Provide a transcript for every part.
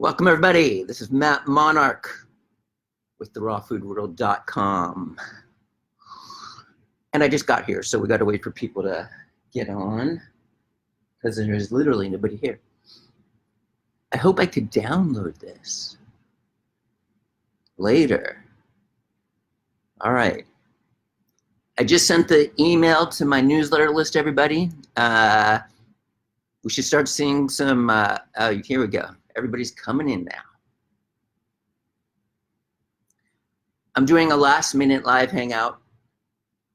Welcome, everybody. This is Matt Monarch with therawfoodworld.com. And I just got here, so we got to wait for people to get on because there's literally nobody here. I hope I could download this later. All right. I just sent the email to my newsletter list, everybody. We should start seeing some, here we go. Everybody's coming in now. I'm doing a last minute live hangout.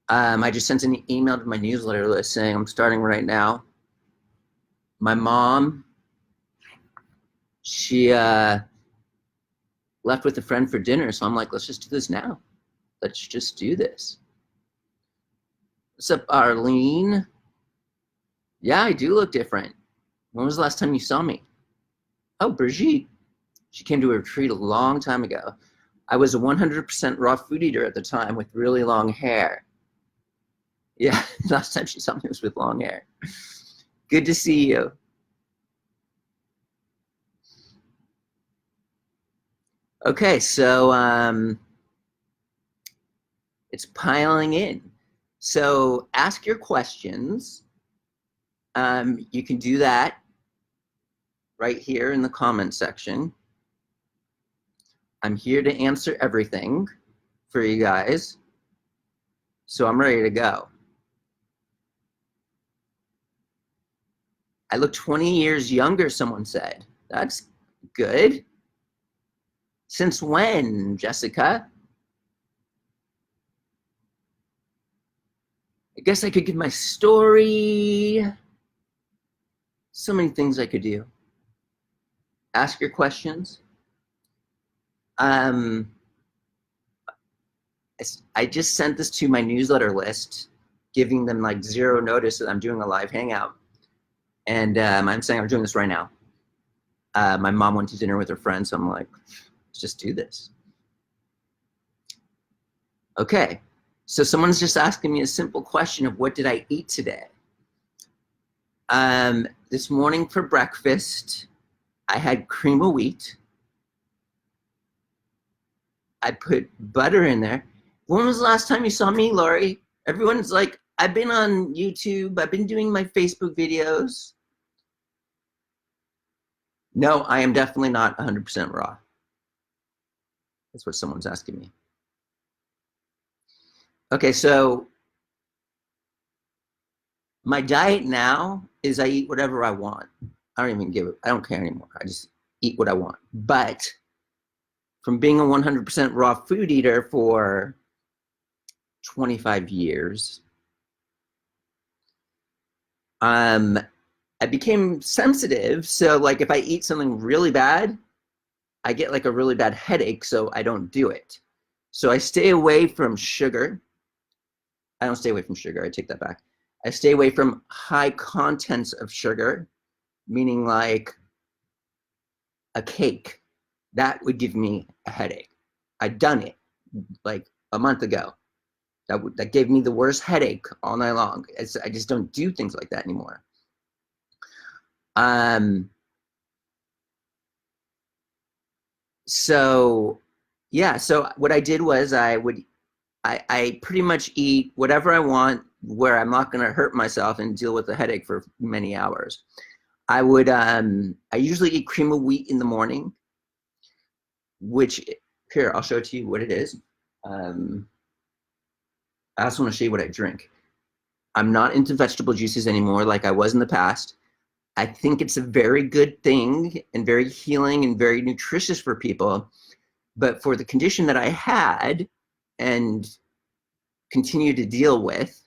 I just sent an email to my newsletter list saying I'm starting right now. My mom, she left with a friend for dinner, so I'm like, let's just do this now. Let's just do this. What's up, Arlene? Yeah, I do look different. When was the last time you saw me? Oh, Brigitte. She came to a retreat a long time ago. I was a 100% raw food eater at the time with really long hair. Yeah, last time she saw me was with long hair. Good to see you. Okay, so it's piling in. So ask your questions. You can do that right here in the comment section. I'm here to answer everything for you guys. So I'm ready to go. I look 20 years younger, someone said. That's good. Since when, Jessica? I guess I could give my story. So many things I could do. Ask your questions. I just sent this to my newsletter list, giving them like zero notice that I'm doing a live hangout. And I'm saying I'm doing this right now. My mom went to dinner with her friends, so I'm like, let's just do this. Okay, so someone's just asking me a simple question of what did I eat today? This morning for breakfast, I had cream of wheat. I put butter in there. When was the last time you saw me, Lori? Everyone's like, I've been on YouTube. I've been doing my Facebook videos. No, I am definitely not 100% raw. That's what someone's asking me. Okay, so my diet now is I eat whatever I want. I don't even give it, I don't care anymore. I just eat what I want. But from being a 100% raw food eater for 25 years, I became sensitive. So like if I eat something really bad, I get like a really bad headache, so I don't do it. So I stay away from sugar. I don't stay away from sugar, I take that back. I stay away from high contents of sugar, meaning like a cake. That would give me a headache. I'd done it like a month ago. That gave me the worst headache all night long. I just don't do things like that anymore. So yeah, so what I did was I pretty much eat whatever I want where I'm not gonna hurt myself and deal with the headache for many hours. I usually eat cream of wheat in the morning, which, here, I'll show it to you what it is. I also want to show you what I drink. I'm not into vegetable juices anymore like I was in the past. I think it's a very good thing and very healing and very nutritious for people. But for the condition that I had and continue to deal with,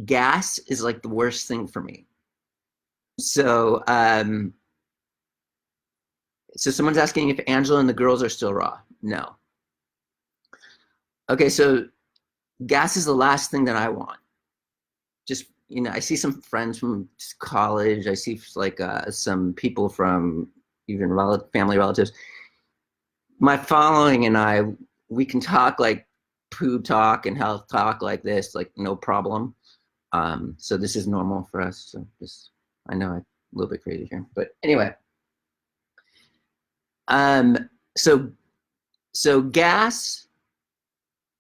gas is like the worst thing for me. So, so someone's asking if Angela and the girls are still raw. No. Okay, so gas is the last thing that I want. Just, you know, I see some friends from college. I see like some people from even family relatives. My following and I, we can talk like poo talk and health talk like this, like no problem. So this is normal for us. So just, I know a little bit crazy here, but anyway. So gas,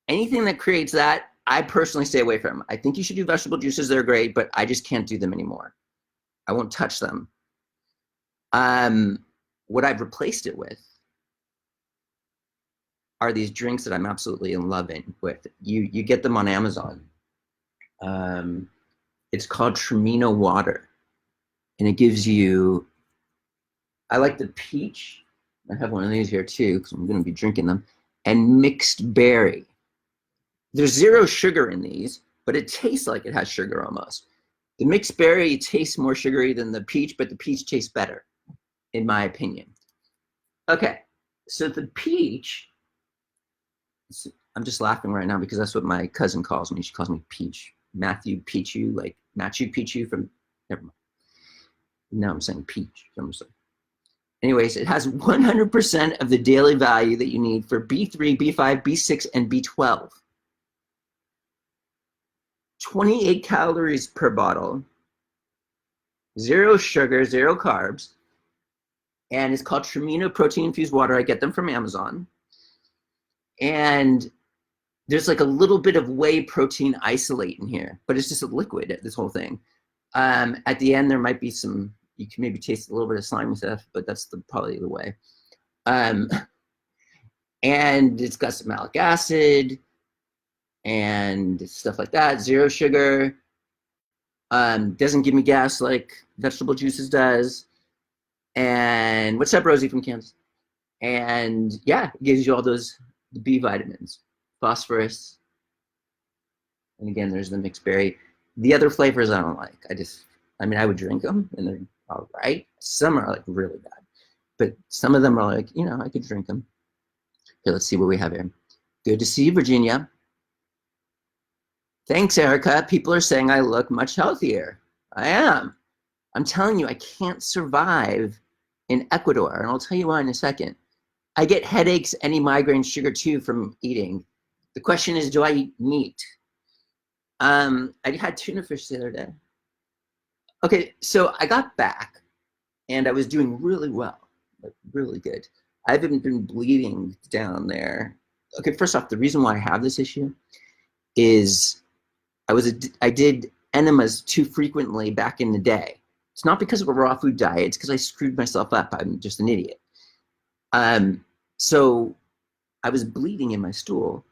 anything that creates that, I personally stay away from. I think you should do vegetable juices. They're great, but I just can't do them anymore. I won't touch them. What I've replaced it with are these drinks that I'm absolutely in love with. You get them on Amazon. It's called Trimino water, and it gives you, I like the peach. I have one of these here too, because I'm going to be drinking them, and mixed berry. There's 0 sugar in these, but it tastes like it has sugar almost. The mixed berry tastes more sugary than the peach, but the peach tastes better, in my opinion. Okay, so the peach, I'm just laughing right now because that's what my cousin calls me. She calls me Peach. Matthew Pichu, like Machu Picchu from, never mind. Now I'm saying peach. Anyways, it has 100% of the daily value that you need for B3, B5, B6, and B12. 28 calories per bottle, 0 sugar, 0 carbs, and it's called Trimino Protein Infused Water. I get them from Amazon. And there's like a little bit of whey protein isolate in here, but it's just a liquid, this whole thing. At the end, there might be some, you can maybe taste a little bit of slimy stuff, but that's probably the way. And it's got some malic acid and stuff like that, 0 sugar. Doesn't give me gas like vegetable juices does. And what's up, Rosie from Kansas? And yeah, it gives you all those B vitamins, phosphorus. And again, there's the mixed berry. The other flavors I don't like. I would drink them and they're all right. Some are like really bad, but some of them are like, I could drink them. Here, let's see what we have here. Good to see you, Virginia. Thanks, Erica. People are saying I look much healthier. I am. I'm telling you, I can't survive in Ecuador, and I'll tell you why in a second. I get headaches, any migraines, sugar too from eating. The question is, do I eat meat? I had tuna fish the other day. Okay, so I got back, and I was doing really well, like really good. I haven't been bleeding down there. Okay, first off, the reason why I have this issue is I did enemas too frequently back in the day. It's not because of a raw food diet. It's because I screwed myself up. I'm just an idiot. So I was bleeding in my stool.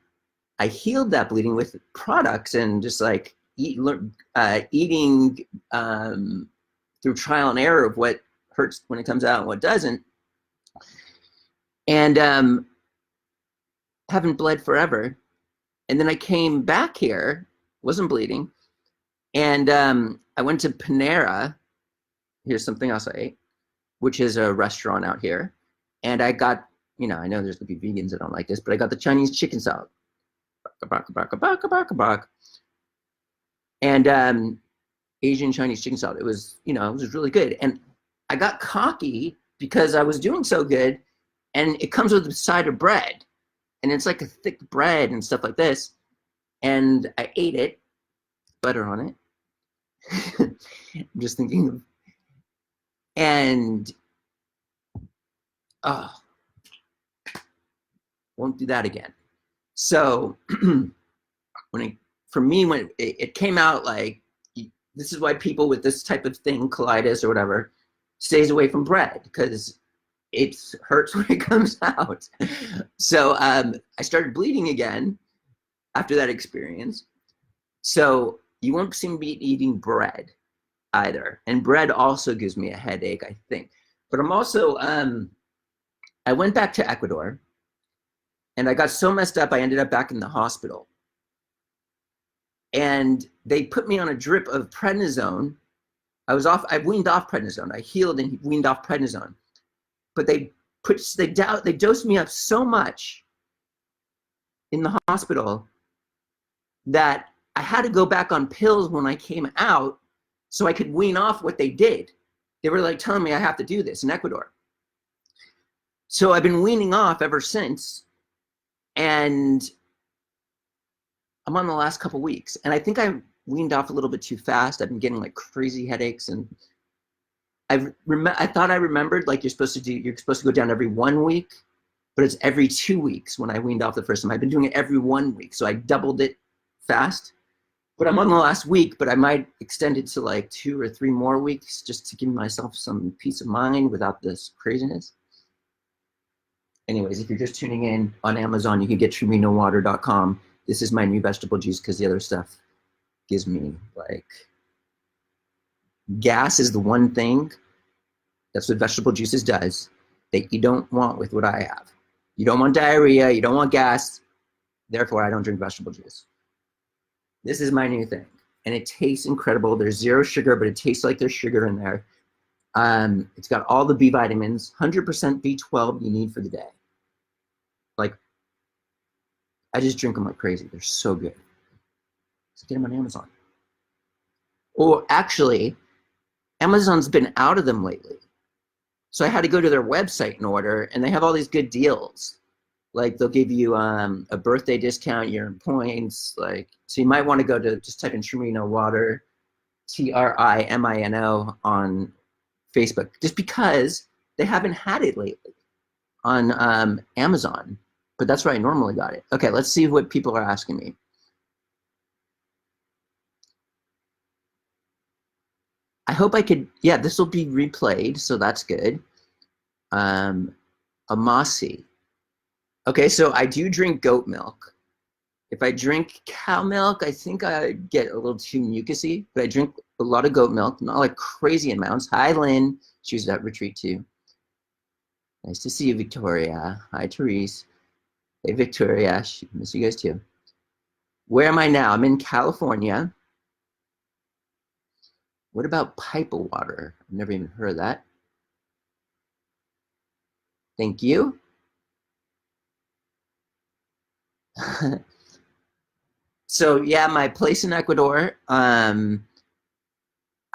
I healed that bleeding with products and just like eating through trial and error of what hurts when it comes out and what doesn't. And haven't bled forever. And then I came back here, wasn't bleeding. And I went to Panera. Here's something else I ate, which is a restaurant out here. And I got, I know there's going to be vegans that don't like this, but I got the Chinese chicken salad. And Asian Chinese chicken salad. It was, it was really good. And I got cocky because I was doing so good. And it comes with a side of bread. And it's like a thick bread and stuff like this. And I ate it, butter on it. I'm just thinking of, and won't do that again. So when it came out, like, this is why people with this type of thing, colitis or whatever, stays away from bread, because it hurts when it comes out. So I started bleeding again after that experience. So you won't see me eating bread either. And bread also gives me a headache, I think. But I'm also, I went back to Ecuador and I got so messed up, I ended up back in the hospital. And they put me on a drip of prednisone. I weaned off prednisone. I healed and weaned off prednisone. But they dosed me up so much in the hospital that I had to go back on pills when I came out so I could wean off what they did. They were like telling me I have to do this in Ecuador. So I've been weaning off ever since, and I'm on the last couple weeks. And I think I weaned off a little bit too fast. I've been getting like crazy headaches, and I thought I remembered like you're supposed to go down every 1 week, but it's every 2 weeks when I weaned off the first time. I've been doing it every 1 week, so I doubled it fast. But I'm on the last week, but I might extend it to like 2 or 3 more weeks just to give myself some peace of mind without this craziness. Anyways, if you're just tuning in on Amazon, you can get TruMinoWater.com. This is my new vegetable juice because the other stuff gives me like gas is the one thing. That's what vegetable juices does that you don't want with what I have. You don't want diarrhea. You don't want gas. Therefore, I don't drink vegetable juice. This is my new thing. And it tastes incredible. There's 0 sugar, but it tastes like there's sugar in there. It's got all the B vitamins, 100% B12 you need for the day. Like, I just drink them like crazy. They're so good. So get them on Amazon. Or actually, Amazon's been out of them lately. So I had to go to their website in order, and they have all these good deals. Like they'll give you a birthday discount, you earn points. Like, so you might want to go to just type in Trimino Water, TRIMINO on Facebook, just because they haven't had it lately on Amazon. But that's where I normally got it. Okay, let's see what people are asking me. I hope I could, yeah, this will be replayed, so that's good. Amasi. Okay, so I do drink goat milk. If I drink cow milk, I think I get a little too mucusy, but I drink a lot of goat milk, not like crazy amounts. Hi, Lynn. She was at retreat too. Nice to see you, Victoria. Hi, Therese. Hey, Victoria. Miss you guys too. Where am I now? I'm in California. What about pipe water? I've never even heard of that. Thank you. So yeah, my place in Ecuador, I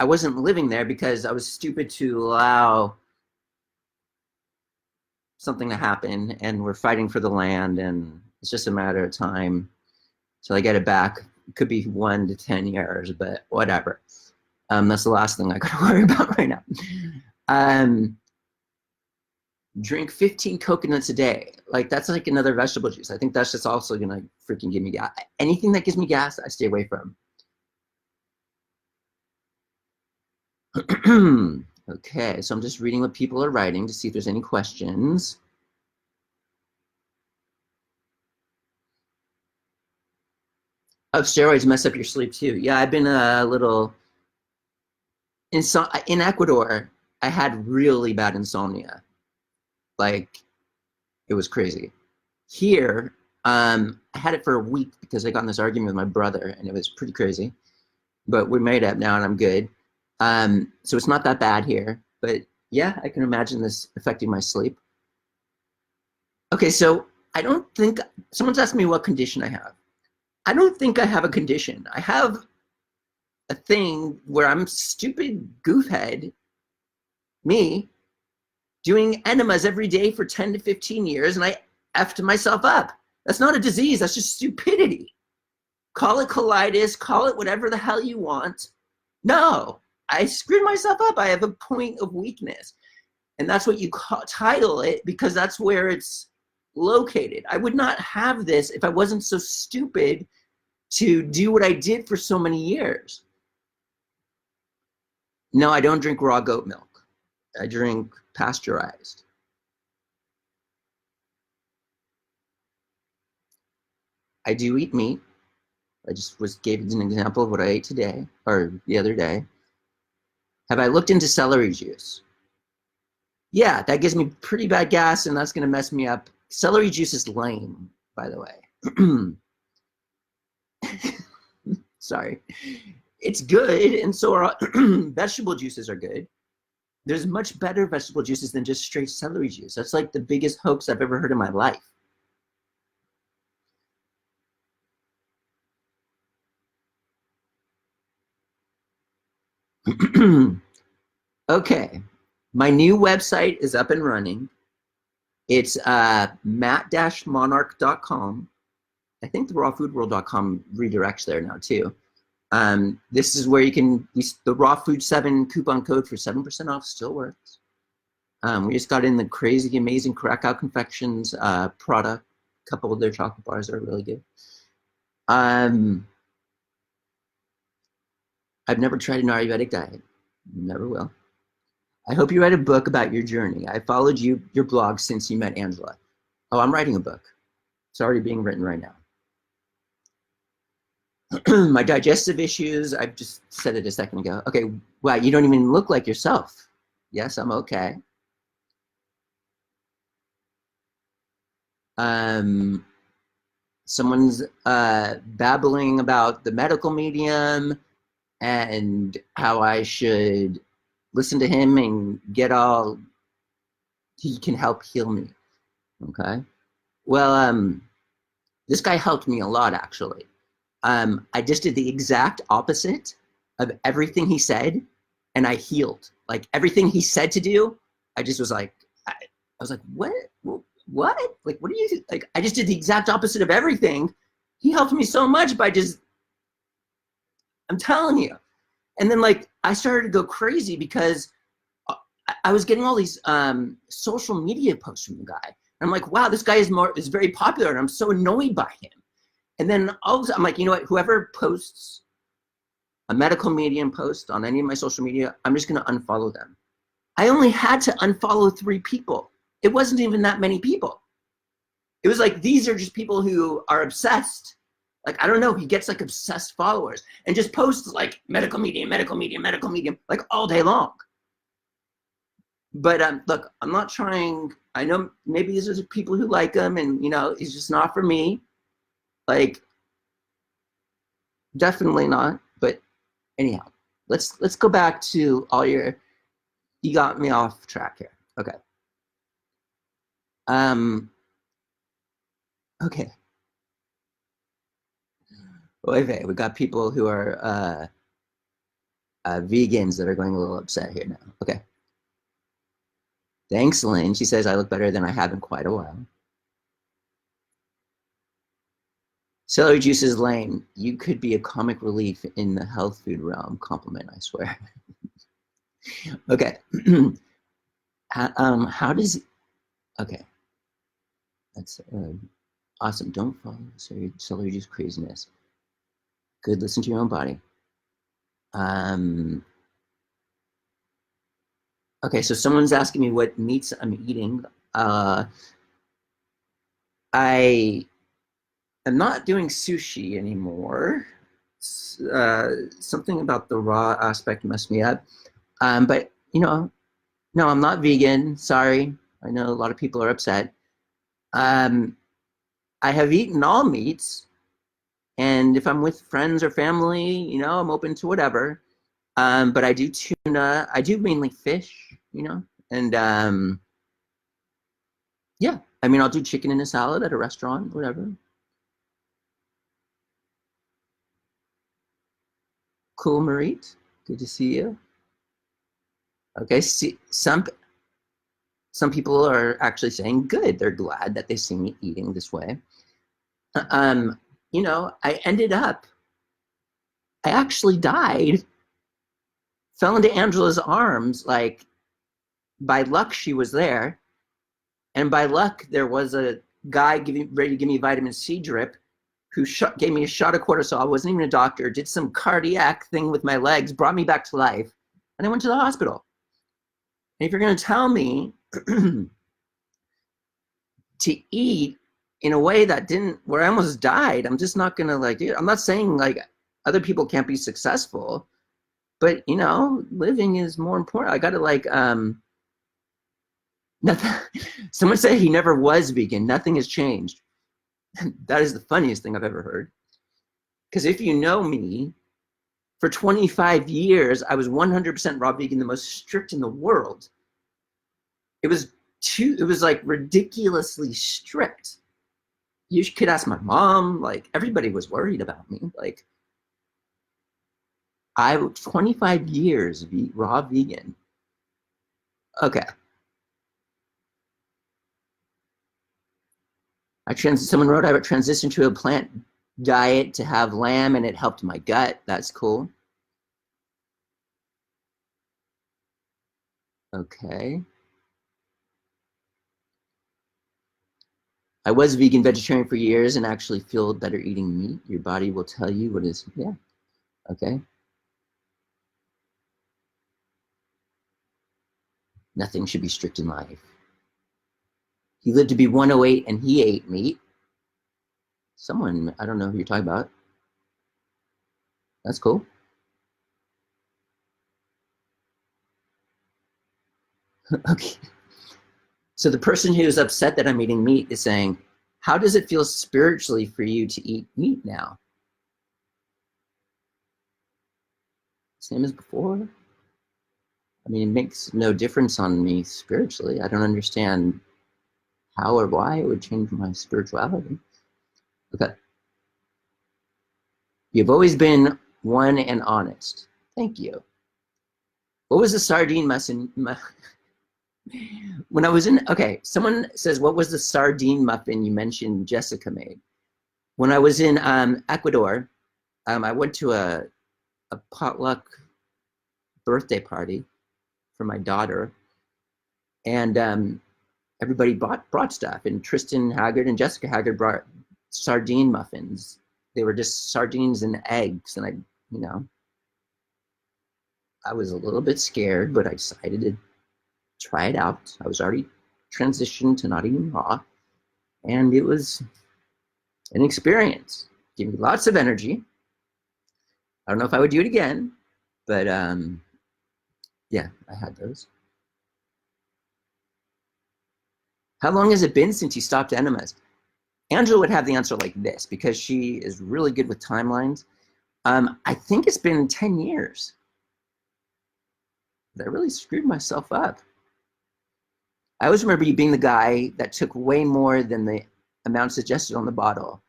wasn't living there because I was stupid to allow something to happen, and we're fighting for the land, and it's just a matter of time till I get it back. It could be 1 to 10 years, but whatever. That's the last thing I gotta worry about right now. Drink 15 coconuts a day. Like that's like another vegetable juice. I think that's just also gonna freaking give me gas. Anything that gives me gas, I stay away from. Okay, so I'm just reading what people are writing to see if there's any questions. Oh, steroids mess up your sleep too. Yeah, I've been a little in Ecuador. I had really bad insomnia. Like it was crazy. Here, I had it for a week because I got in this argument with my brother, and it was pretty crazy. But we made up now, and I'm good. So it's not that bad here. But yeah, I can imagine this affecting my sleep. Okay, so I don't think someone's asked me what condition I have. I don't think I have a condition. I have a thing where I'm stupid goofhead, me, doing enemas every day for 10 to 15 years, and I effed myself up. That's not a disease, that's just stupidity. Call it colitis, call it whatever the hell you want. No, I screwed myself up. I have a point of weakness. And that's what you title it, because that's where it's located. I would not have this if I wasn't so stupid to do what I did for so many years. No, I don't drink raw goat milk. I drink pasteurized. I do eat meat. I just gave an example of what I ate today, or the other day. Have I looked into celery juice? Yeah, that gives me pretty bad gas, and that's going to mess me up. Celery juice is lame, by the way. Sorry. It's good, and so are vegetable juices are good. There's much better vegetable juices than just straight celery juice. That's like the biggest hoax I've ever heard in my life. Okay, my new website is up and running. It's matt-monarch.com. I think the rawfoodworld.com redirects there now too. This is where you can, the Raw Food 7 coupon code for 7% off still works. We just got in the crazy, amazing Krakow Confections product. A couple of their chocolate bars are really good. I've never tried an Ayurvedic diet. Never will. I hope you write a book about your journey. I followed your blog since you met Angela. Oh, I'm writing a book. It's already being written right now. My digestive issues, I've just said it a second ago. Okay, wow, you don't even look like yourself. Yes, I'm okay. Someone's babbling about the medical medium and how I should listen to him and get all he can help heal me. Okay. Well, this guy helped me a lot, actually. I just did the exact opposite of everything he said, and I healed. Like everything he said to do, I just was like, I was like, what? Like, what do you like? I just did the exact opposite of everything. He helped me so much by just, I'm telling you. And then like I started to go crazy because I was getting all these social media posts from the guy. And I'm like, wow, this guy is very popular, and I'm so annoyed by him. And then all of a sudden, I'm like, you know what? Whoever posts a medical medium post on any of my social media, I'm just going to unfollow them. I only had to unfollow 3 people. It wasn't even that many people. It was like, these are just people who are obsessed. Like, I don't know, he gets like obsessed followers and just posts like medical medium, like all day long. But look, I'm not trying, I know maybe these are people who like him and, you know, he's just not for me. Like, definitely not. But anyhow, let's go back to all your, you got me off track here. Okay. Okay. Okay, we got people who are vegans that are going a little upset here now. Okay. Thanks, Lynn. She says I look better than I have in quite a while. Celery juice is lame. You could be a comic relief in the health food realm. Compliment, I swear. Okay. How does, okay. That's awesome. Don't follow celery juice craziness. Good, listen to your own body. Okay, so someone's asking me what meats I'm eating. I am not doing sushi anymore. Something about the raw aspect messed me up. But, you know, no, I'm not vegan. Sorry. I know a lot of people are upset. I have eaten all meats. And if I'm with friends or family, you know, I'm open to whatever. But I do tuna. I do mainly fish, you know. And yeah, I mean, I'll do chicken in a salad at a restaurant, whatever. Cool, Marit. Good to see you. Okay, see, some people are actually saying good. They're glad that they see me eating this way. You know, I actually died, fell into Angela's arms. Like, by luck, she was there. And by luck, there was a guy ready to give me a vitamin C drip who gave me a shot of cortisol. I wasn't even a doctor, did some cardiac thing with my legs, brought me back to life. And I went to the hospital. And if you're going to tell me to eat in a way that where I almost died, I'm just not going to like, I'm not saying like other people can't be successful, but you know, living is more important. I got to like, nothing. Someone said he never was vegan. Nothing has changed. That is the funniest thing I've ever heard. Because if you know me, for 25 years, I was 100% raw vegan, the most strict in the world. It was like ridiculously strict. You could ask my mom, like everybody was worried about me. Like I 25 years raw vegan. Okay. Someone wrote I would transition to a plant diet to have lamb and it helped my gut. That's cool. Okay. I was vegan vegetarian for years and actually feel better eating meat. Your body will tell you what is, yeah. Okay. Nothing should be strict in life. He lived to be 108 and he ate meat. Someone, I don't know who you're talking about. That's cool. Okay. So the person who's upset that I'm eating meat is saying, how does it feel spiritually for you to eat meat now? Same as before? I mean, it makes no difference on me spiritually. I don't understand how or why it would change my spirituality. Okay. You've always been one and honest. Thank you. What was the sardine muffin? When I was in, okay, someone says, what was the sardine muffin you mentioned Jessica made? When I was in Ecuador, I went to a potluck birthday party for my daughter, and everybody brought stuff, and Tristan Haggard and Jessica Haggard brought sardine muffins. They were just sardines and eggs, and I was a little bit scared, but I decided to try it out. I was already transitioned to not eating raw, and it was an experience. Gave me lots of energy. I don't know if I would do it again, but yeah, I had those. How long has it been since you stopped enemas? Angela would have the answer like this because she is really good with timelines. I think it's been 10 years. I really screwed myself up. I always remember you being the guy that took way more than the amount suggested on the bottle.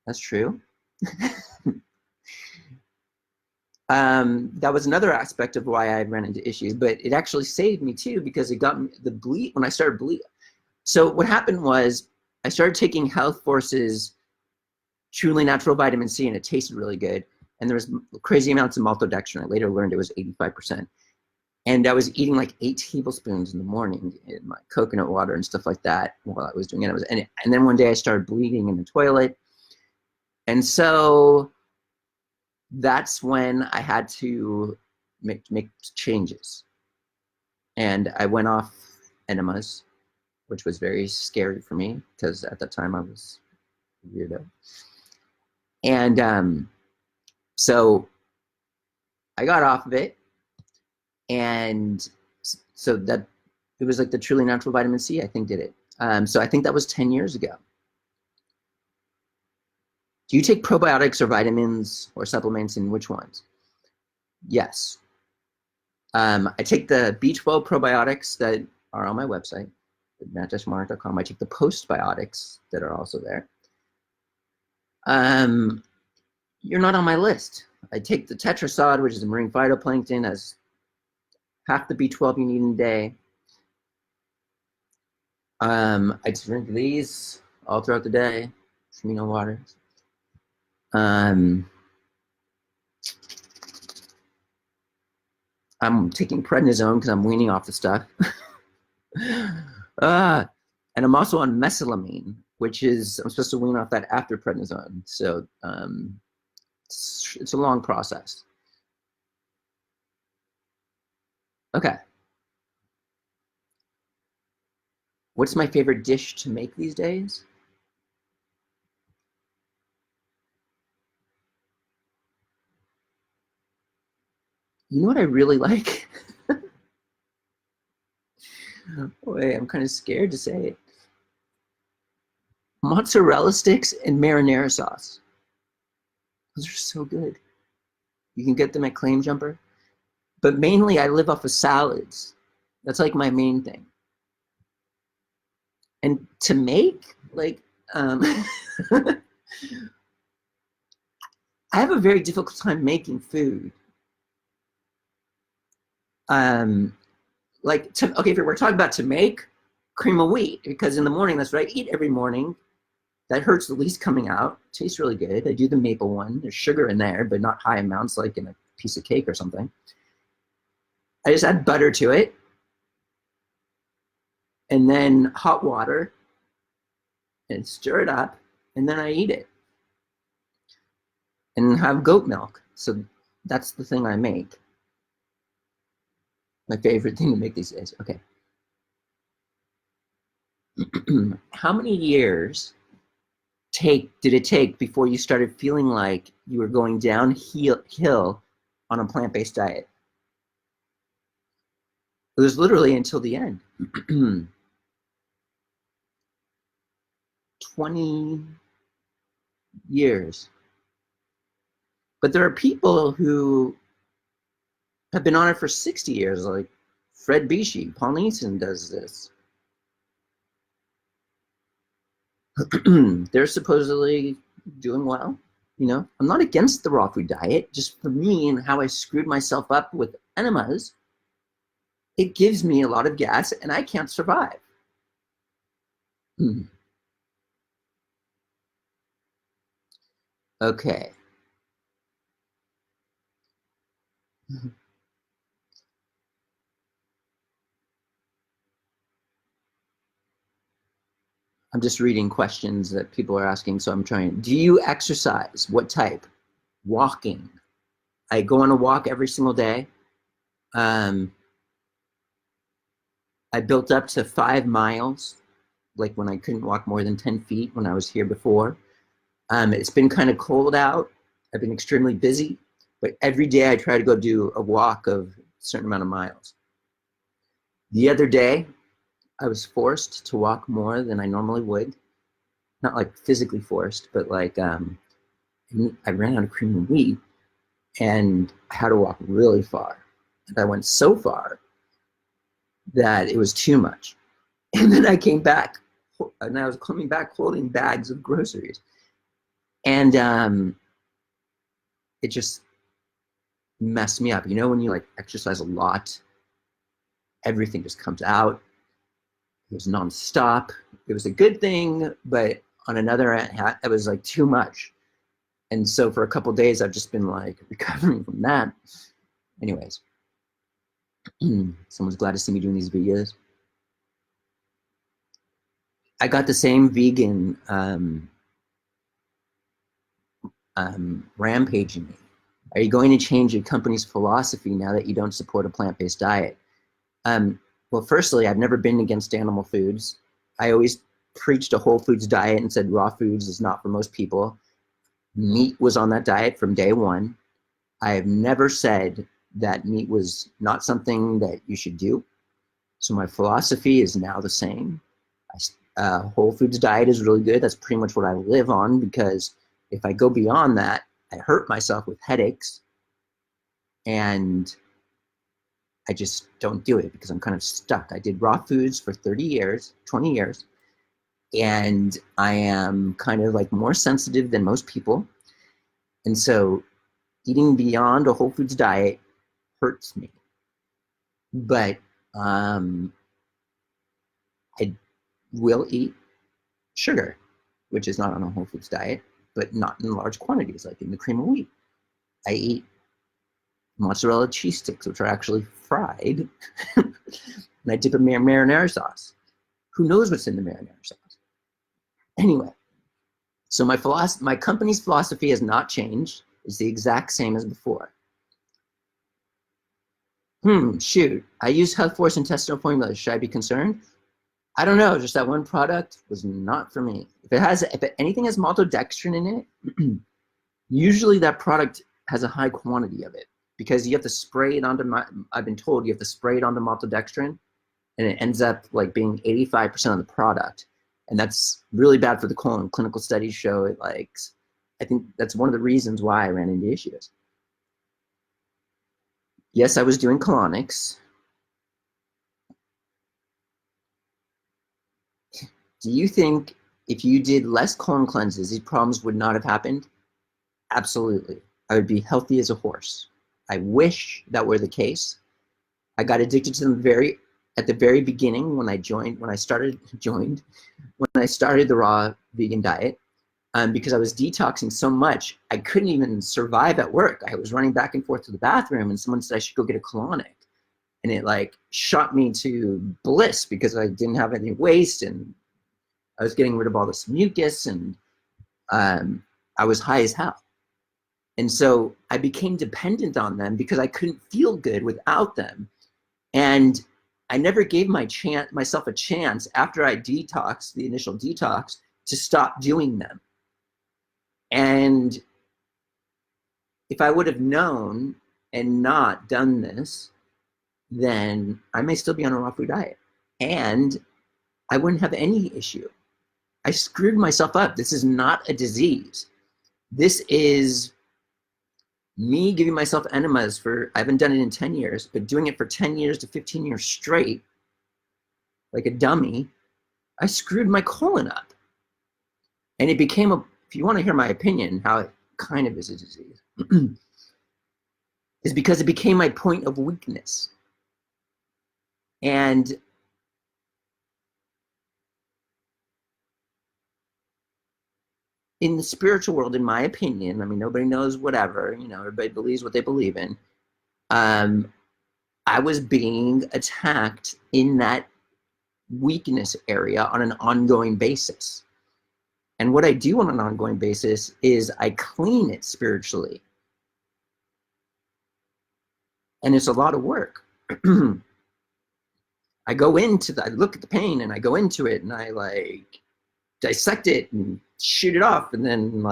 That's true. That was another aspect of why I ran into issues, but it actually saved me too because it got me the bleed when I started bleed. So what happened was I started taking Health Force's truly natural vitamin C, and it tasted really good. And there was crazy amounts of maltodextrin. I later learned it was 85%. And I was eating like 8 tablespoons in the morning in my coconut water and stuff like that while I was doing it. And then one day I started bleeding in the toilet. And so that's when I had to make changes. And I went off enemas, which was very scary for me because at that time I was a weirdo. And so I got off of it, and so that it was like the truly natural vitamin C, I think, did it. So I think that was 10 years ago. Do you take probiotics or vitamins or supplements, and which ones? Yes. I take the B12 probiotics that are on my website, matt-monarch.com. I take the postbiotics that are also there. You're not on my list. I take the tetrasod, which is a marine phytoplankton, as half the B12 you need in a day. I drink these all throughout the day, amino waters. I'm taking prednisone because I'm weaning off the stuff. And I'm also on mesalamine, which is, I'm supposed to wean off that after prednisone. So it's a long process. Okay. What's my favorite dish to make these days? You know what I really like? Wait, I'm kind of scared to say it. Mozzarella sticks and marinara sauce. Those are so good. You can get them at Claim Jumper. But mainly I live off of salads. That's like my main thing. And to make, like, I have a very difficult time making food. Okay, if we're talking about to make cream of wheat, because in the morning, that's what I eat every morning. That hurts the least coming out. Tastes really good. I do the maple one. There's sugar in there, but not high amounts like in a piece of cake or something. I just add butter to it, and then hot water, and stir it up, and then I eat it. And have goat milk. So that's the thing I make. My favorite thing to make these days. Okay. How many years did it take before you started feeling like you were going downhill on a plant-based diet? It was literally until the end. 20 years. But there are people who have been on it for 60 years, like Fred Bishi. Paul Neeson does this. They're supposedly doing well. You know, I'm not against the raw food diet. Just for me and how I screwed myself up with enemas, it gives me a lot of gas and I can't survive. Okay. I'm just reading questions that people are asking, so I'm trying. Do you exercise? What type? Walking. I go on a walk every single day. I built up to 5 miles, like when I couldn't walk more than 10 feet when I was here before. It's been kind of cold out. I've been extremely busy, but every day I try to go do a walk of a certain amount of miles. The other day, I was forced to walk more than I normally would. Not like physically forced, but like I ran out of cream and wheat and I had to walk really far. And I went so far that it was too much. And then I came back and I was coming back holding bags of groceries. And it just messed me up. You know, when you like exercise a lot, everything just comes out. It was nonstop. It was a good thing, but on another hand, it was like too much. And so for a couple of days, I've just been like recovering from that. Anyways, someone's glad to see me doing these videos. I got the same vegan rampaging me. Are you going to change your company's philosophy now that you don't support a plant-based diet? Well, firstly, I've never been against animal foods. I always preached a whole foods diet and said raw foods is not for most people. Meat was on that diet from day one. I have never said that meat was not something that you should do. So my philosophy is now the same. Whole foods diet is really good. That's pretty much what I live on, because if I go beyond that, I hurt myself with headaches and I just don't do it because I'm kind of stuck. I did raw foods for 30 years, 20 years, and I am kind of like more sensitive than most people. And so eating beyond a whole foods diet hurts me. But I will eat sugar, which is not on a whole foods diet, but not in large quantities, like in the cream of wheat. I eat mozzarella cheese sticks, which are actually fried, and I dip in marinara sauce. Who knows what's in the marinara sauce? Anyway, so my company's philosophy has not changed. It's the exact same as before. Shoot, I use Health Force intestinal formulas. Should I be concerned? I don't know, just that one product was not for me. If anything has maltodextrin in it, usually that product has a high quantity of it, because you have to spray it onto I've been told you have to spray it onto maltodextrin, and it ends up like being 85% of the product. And that's really bad for the colon. Clinical studies show it. Like, I think that's one of the reasons why I ran into issues. Yes, I was doing colonics. Do you think if you did less colon cleanses, these problems would not have happened? Absolutely. I would be healthy as a horse. I wish that were the case. I got addicted to them at the very beginning when I started the raw vegan diet. because I was detoxing so much, I couldn't even survive at work. I was running back and forth to the bathroom, and someone said I should go get a colonic. And it like shot me to bliss because I didn't have any waste, and I was getting rid of all this mucus, and I was high as hell. And so I became dependent on them because I couldn't feel good without them. And I never gave myself a chance after I detoxed, the initial detox, to stop doing them. And if I would have known and not done this, then I may still be on a raw food diet. And I wouldn't have any issue. I screwed myself up. This is not a disease. This is me giving myself enemas for, I haven't done it in 10 years, but doing it for 10 years to 15 years straight, like a dummy. I screwed my colon up. And it became if you want to hear my opinion, how it kind of is a disease, is because it became my point of weakness. And in the spiritual world, in my opinion, I mean, nobody knows whatever, everybody believes what they believe in. I was being attacked in that weakness area on an ongoing basis. And what I do on an ongoing basis is I clean it spiritually. And it's a lot of work. I look at the pain and I go into it and I like dissect it and shoot it off, and then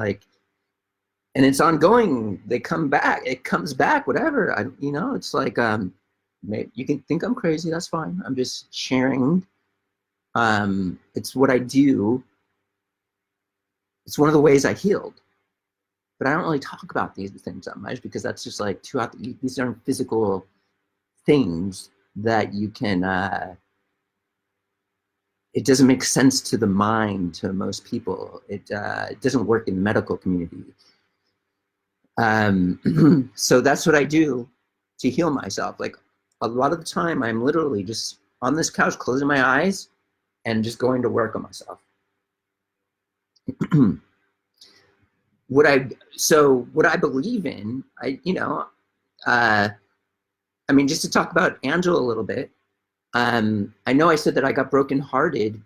and it's ongoing. It comes back, whatever. It's like, you can think I'm crazy, that's fine. I'm just sharing. It's what I do. It's one of the ways I healed. But I don't really talk about these things that much because that's just like these aren't physical things that you can, it doesn't make sense to the mind, to most people. It doesn't work in the medical community. So that's what I do to heal myself. Like a lot of the time I'm literally just on this couch, closing my eyes and just going to work on myself. What I believe in, just to talk about Angela a little bit, I know I said that I got brokenhearted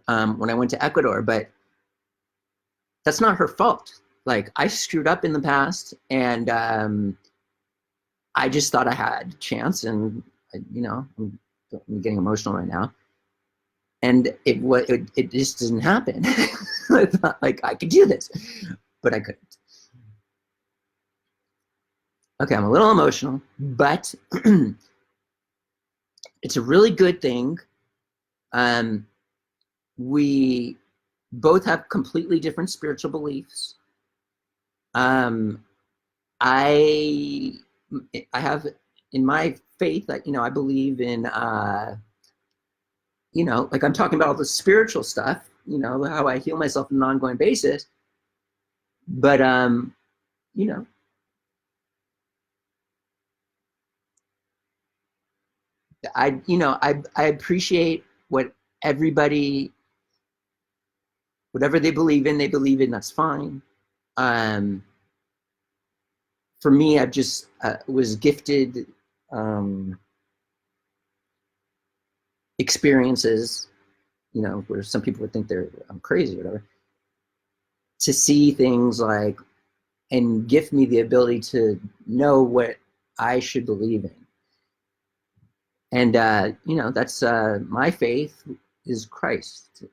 when I went to Ecuador, but that's not her fault. Like, I screwed up in the past, and I just thought I had a chance, and I'm getting emotional right now. And it just didn't happen. I thought like I could do this, but I couldn't. Okay, I'm a little emotional, but it's a really good thing. We both have completely different spiritual beliefs. I have, in my faith, that I believe in like I'm talking about all the spiritual stuff, how I heal myself on an ongoing basis. But I appreciate what everybody, whatever they believe in, that's fine. For me, I just was gifted experiences, where some people would think I'm crazy or whatever, to see things like, and gift me the ability to know what I should believe in. And, that's my faith is Christ.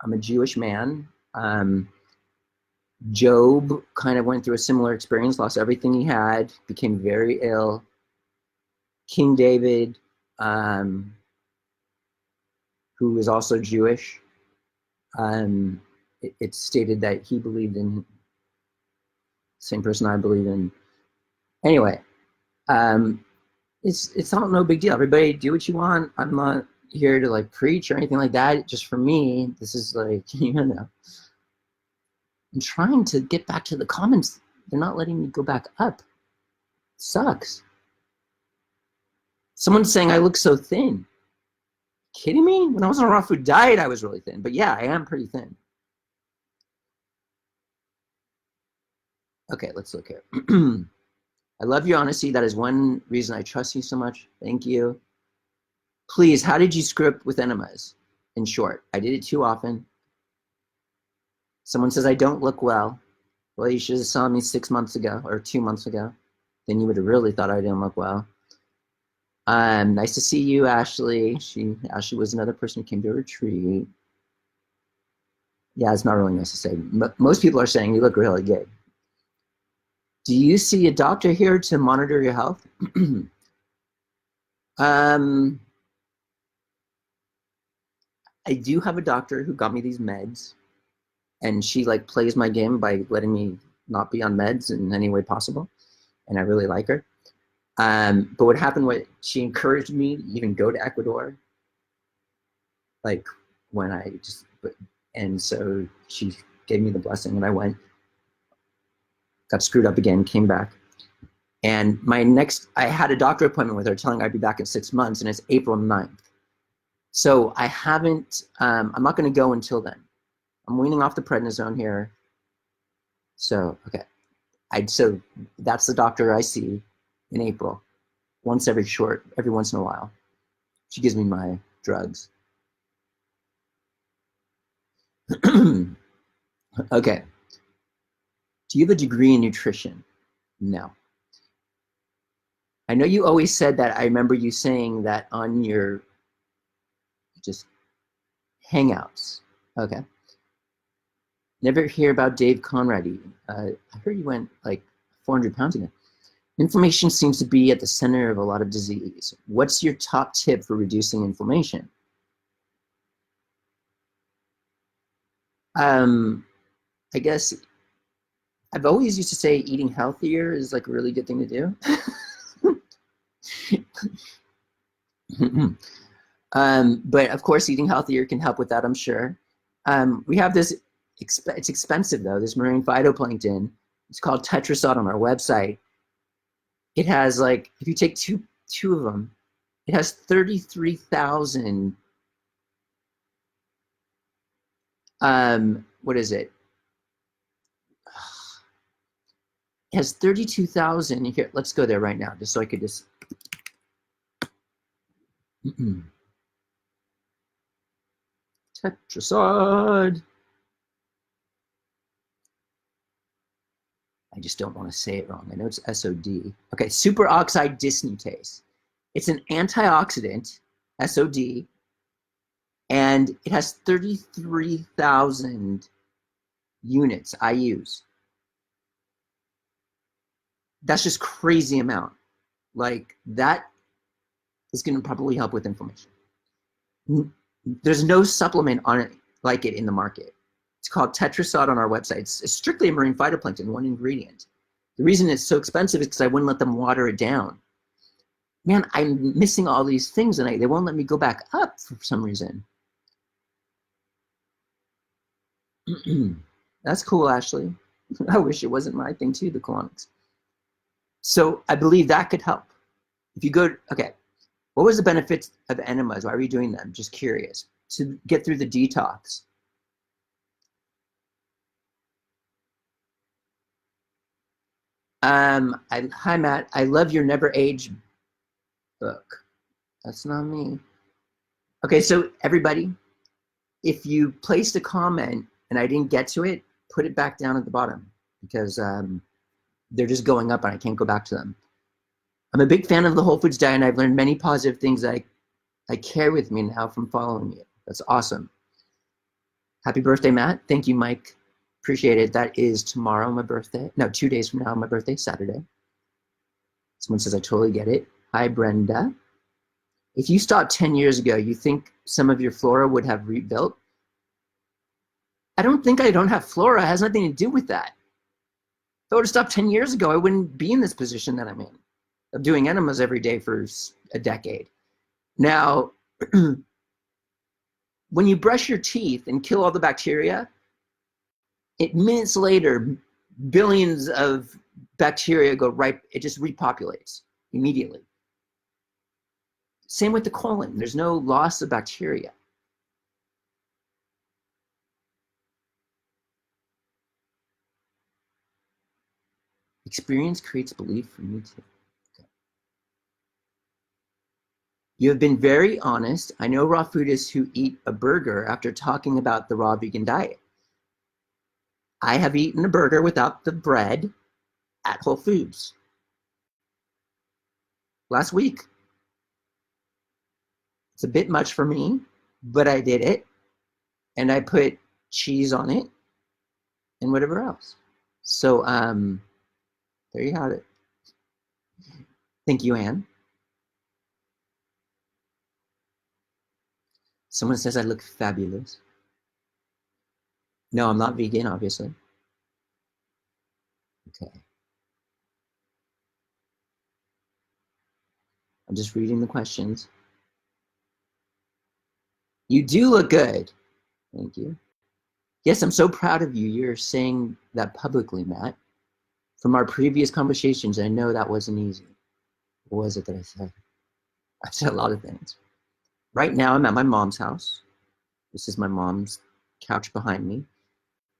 I'm a Jewish man. Job kind of went through a similar experience, lost everything he had, became very ill. King David, who is also Jewish, it's stated that he believed in the same person I believe in. Anyway, it's all no big deal. Everybody do what you want. I'm not here to like preach or anything like that. Just for me, this is like, I'm trying to get back to the comments. They're not letting me go back up. It sucks. Someone's saying I look so thin. Kidding me? When I was on a raw food diet, I was really thin. But yeah, I am pretty thin. Okay, let's look here. I love your honesty. That is one reason I trust you so much. Thank you. Please, how did you screw up with enemas? In short, I did it too often. Someone says I don't look well. Well, you should have saw me 6 months ago or 2 months ago. Then you would have really thought I didn't look well. Nice to see you, Ashley. Ashley was another person who came to a retreat. Yeah, it's not really nice to say. Most people are saying you look really good. Do you see a doctor here to monitor your health? I do have a doctor who got me these meds, and she like plays my game by letting me not be on meds in any way possible, and I really like her. But what happened was she encouraged me to even go to Ecuador, like when I just, and so she gave me the blessing, and I went, got screwed up again, came back. And I had a doctor appointment with her telling I'd be back in 6 months, and it's April 9th. So I haven't, I'm not going to go until then. I'm weaning off the prednisone here. So, okay. So that's the doctor I see in April, every once in a while. She gives me my drugs. Okay. Do you have a degree in nutrition? No. I know you always said that. I remember you saying that on your just hangouts. Okay. Never hear about Dave Conrad eating. I heard he went like 400 pounds again. Inflammation seems to be at the center of a lot of disease. What's your top tip for reducing inflammation? I guess I've always used to say eating healthier is like a really good thing to do. But of course, eating healthier can help with that, I'm sure. We have this, it's expensive though, this marine phytoplankton. It's called tetrasod on our website. It has like, if you take two of them, it has 33,000, what is it? It has 32,000, here, let's go there right now, just so I could just, tetrasod. I just don't want to say it wrong. I know it's SOD. Okay, superoxide dismutase. It's an antioxidant, SOD, and it has 33,000 units, IUs. That's just crazy amount. Like that is going to probably help with inflammation. There's no supplement on it like it in the market. It's called tetrasod on our website. It's strictly a marine phytoplankton, one ingredient. The reason it's so expensive is because I wouldn't let them water it down. Man, I'm missing all these things, and they won't let me go back up for some reason. That's cool, Ashley. I wish it wasn't my thing too, the colonics. So I believe that could help. If you go, okay, what was the benefits of enemas? Why were you doing them? Just curious. To get through the detox. Hi, Matt. I love your Never Age book. That's not me. Okay, so everybody, if you placed a comment and I didn't get to it, put it back down at the bottom because they're just going up and I can't go back to them. I'm a big fan of the Whole Foods diet, and I've learned many positive things that I carry with me now from following you. That's awesome. Happy birthday, Matt. Thank you, Mike. Appreciate it. That is tomorrow, my birthday. No, 2 days from now, my birthday, Saturday. Someone says, I totally get it. Hi, Brenda. If you stopped 10 years ago, you think some of your flora would have rebuilt? I don't think I don't have flora. It has nothing to do with that. If I would have stopped 10 years ago, I wouldn't be in this position that I'm in, of doing enemas every day for a decade. Now, when you brush your teeth and kill all the bacteria, minutes later, billions of bacteria go right, it just repopulates immediately. Same with the colon. There's no loss of bacteria. Experience creates belief for me too. Okay. You have been very honest. I know raw foodists who eat a burger after talking about the raw vegan diet. I have eaten a burger without the bread at Whole Foods last week. It's a bit much for me, but I did it. And I put cheese on it and whatever else. So there you have it. Thank you, Anne. Someone says I look fabulous. No, I'm not vegan, obviously. Okay. I'm just reading the questions. You do look good. Thank you. Yes, I'm so proud of you. You're saying that publicly, Matt. From our previous conversations, I know that wasn't easy. What was it that I said? I said a lot of things. Right now, I'm at my mom's house. This is my mom's couch behind me.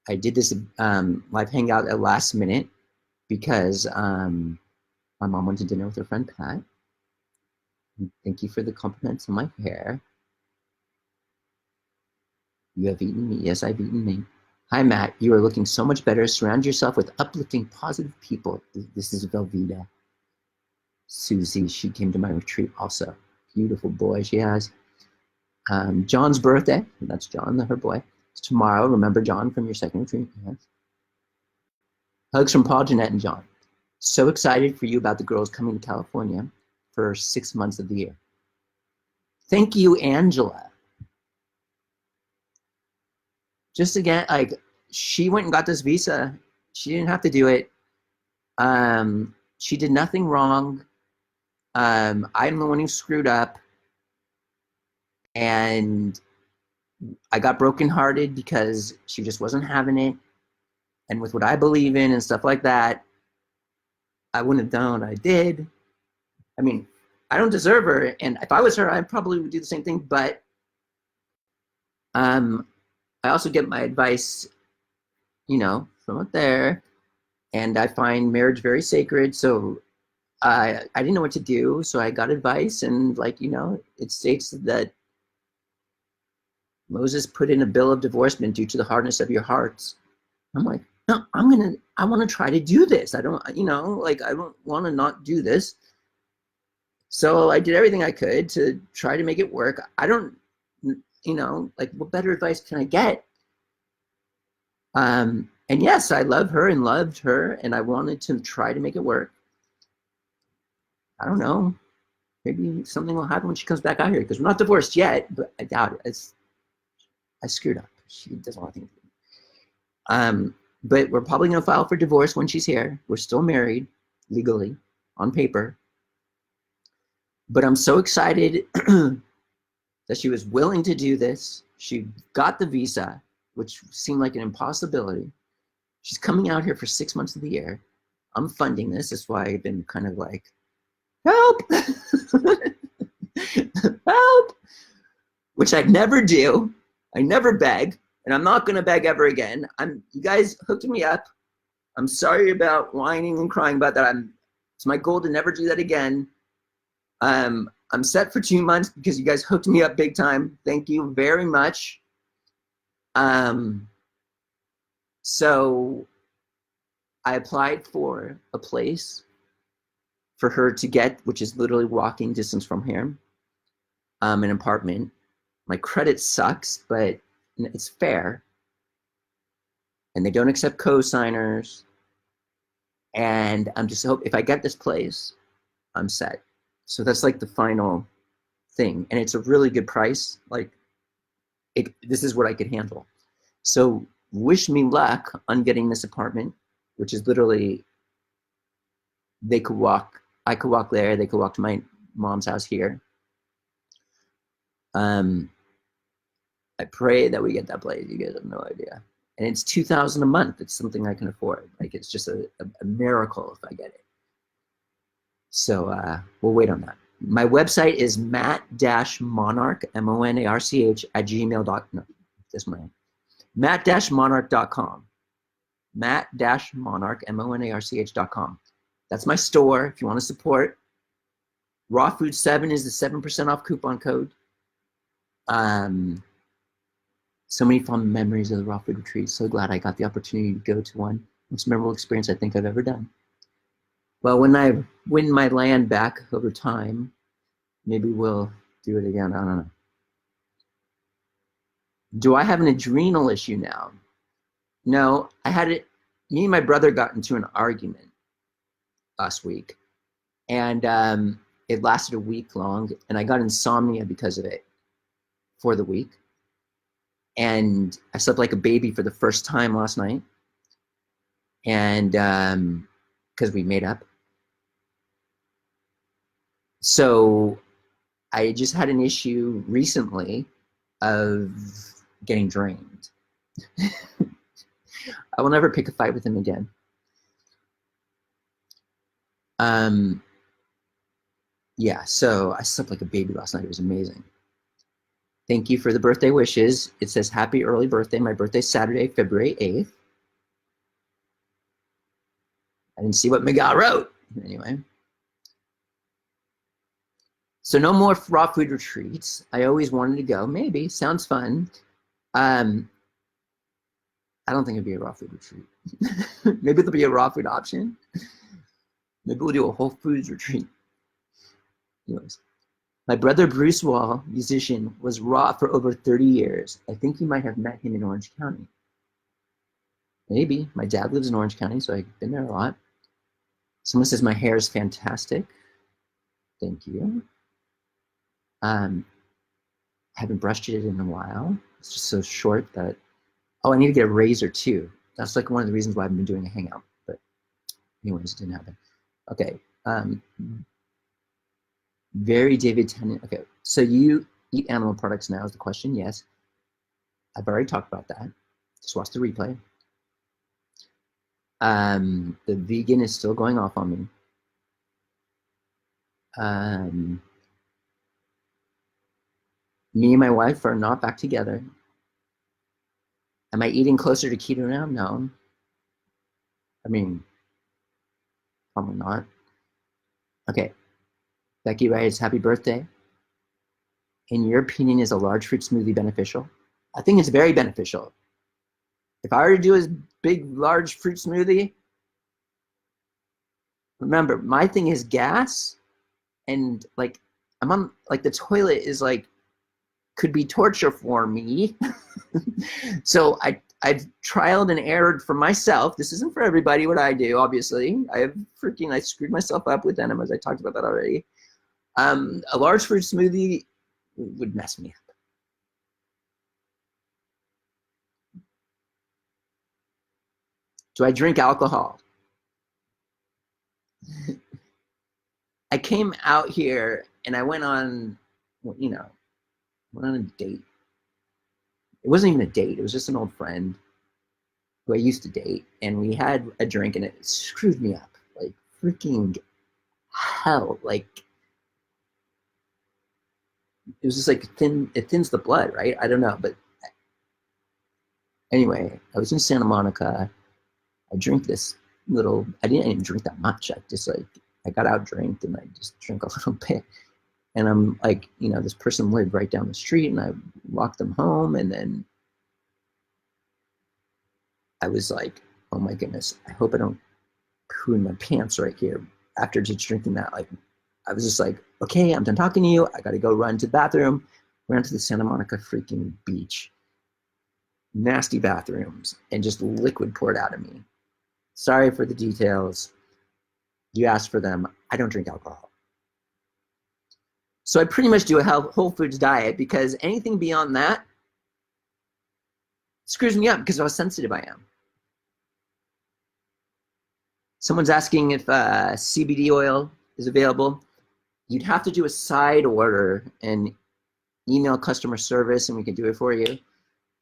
I did this live hangout at last minute because my mom went to dinner with her friend Pat. Thank you for the compliments on my hair. You have eaten me. Yes, I've eaten me. Hi, Matt. You are looking so much better. Surround yourself with uplifting, positive people. This is Velveeta. Susie, she came to my retreat also. Beautiful boy she has. John's birthday. That's John, her boy. It's tomorrow. Remember John from your second retreat? Yes. Hugs from Paul, Jeanette, and John. So excited for you about the girls coming to California for 6 months of the year. Thank you, Angela. Just again, like, she went and got this visa. She didn't have to do it. She did nothing wrong. I'm the one who screwed up. And I got brokenhearted because she just wasn't having it. And with what I believe in and stuff like that, I wouldn't have done what I did. I mean, I don't deserve her. And if I was her, I probably would do the same thing. But I also get my advice, you know, from up there. And I find marriage very sacred. So I didn't know what to do. So I got advice. And, like, you know, it states that Moses put in a bill of divorcement due to the hardness of your hearts. I'm like, no, I want to try to do this. I don't, you know, like, I don't want to not do this. So I did everything I could to try to make it work. I don't, you know, like, what better advice can I get? And yes, I love her and loved her, and I wanted to try to make it work. I don't know. Maybe something will happen when she comes back out here, because we're not divorced yet, but I doubt it. I screwed up. She doesn't want to think of it. But we're probably going to file for divorce when she's here. We're still married, legally, on paper. But I'm so excited that she was willing to do this. She got the visa, which seemed like an impossibility. She's coming out here for 6 months of the year. I'm funding this. That's why I've been kind of like, help! Help! Which I never do. I never beg, and I'm not going to beg ever again. You guys hooked me up. I'm sorry about whining and crying about that. It's my goal to never do that again. I'm set for 2 months because you guys hooked me up big time. Thank you very much. So I applied for a place for her to get, which is literally walking distance from here, an apartment. My credit sucks, but it's fair. And they don't accept co-signers. And I'm just hope if I get this place, I'm set. So that's like the final thing. And it's a really good price. Like, this is what I could handle. So wish me luck on getting this apartment, which is literally, I could walk there, they could walk to my mom's house here. I pray that we get that place. You guys have no idea. And it's $2,000 a month. It's something I can afford. Like, it's just a miracle if I get it. So we'll wait on that. My website is matt-monarch, MONARCH, at gmail.com. No, that's my name. matt-monarch.com. Matt-Monarch, MONARCH.com. That's my store if you want to support. Raw Food 7 is the 7% off coupon code. So many fond memories of the Raw Food Retreat. So glad I got the opportunity to go to one. Most memorable experience I think I've ever done. Well, when I win my land back over time, maybe we'll do it again. I don't know. Do I have an adrenal issue now? No, I had it. Me and my brother got into an argument last week, and it lasted a week long, and I got insomnia because of it for the week. And I slept like a baby for the first time last night, and because we made up. So I just had an issue recently of getting drained. I will never pick a fight with him again. Yeah, so I slept like a baby last night. It was amazing. Thank you for the birthday wishes. It says happy early birthday. My birthday's Saturday, February 8th. I didn't see what Miguel wrote. Anyway. So no more raw food retreats. I always wanted to go. Maybe. Sounds fun. I don't think it'd be a raw food retreat. Maybe there'll be a raw food option. Maybe we'll do a Whole Foods retreat. Anyways. My brother Bruce Wall, musician, was raw for over 30 years. I think you might have met him in Orange County. Maybe. My dad lives in Orange County, so I've been there a lot. Someone says my hair is fantastic. Thank you. I haven't brushed it in a while. It's just so short that, oh, I need to get a razor too. That's like one of the reasons why I've been doing a Hangout. But anyways, it didn't happen. Okay. Very David Tennant. Okay, so you eat animal products now is the question. Yes. I've already talked about that. Just watch the replay. The vegan is still going off on me. Me and my wife are not back together. Am I eating closer to keto now? No. I mean, probably not. Okay. Becky writes, happy birthday. In your opinion, is a large fruit smoothie beneficial? I think it's very beneficial. If I were to do a big, large fruit smoothie, remember, my thing is gas, and like, I'm on, like, the toilet is like, could be torture for me. So I've trialed and errored for myself. This isn't for everybody what I do, obviously. I screwed myself up with enemas. I talked about that already. A large fruit smoothie would mess me up. Do I drink alcohol? I came out here and I went on, went on a date. It wasn't even a date. It was just an old friend who I used to date. And we had a drink and it screwed me up. Like freaking hell. Like, it was just like it thins the blood, right? I don't know. But anyway, I was in Santa Monica. I drank this little, I didn't even drink that much. I got out drank and I just drank a little bit. And I'm like, this person lived right down the street and I walked them home. And then I was like, oh my goodness, I hope I don't poo in my pants right here after just drinking that. Like, I was just like, okay, I'm done talking to you. I got to go run to the bathroom. Ran to the Santa Monica freaking beach. Nasty bathrooms and just liquid poured out of me. Sorry for the details. You asked for them. I don't drink alcohol. So I pretty much do a Whole Foods diet because anything beyond that screws me up because of how sensitive I am. Someone's asking if CBD oil is available. You'd have to do a side order and email customer service and we can do it for you.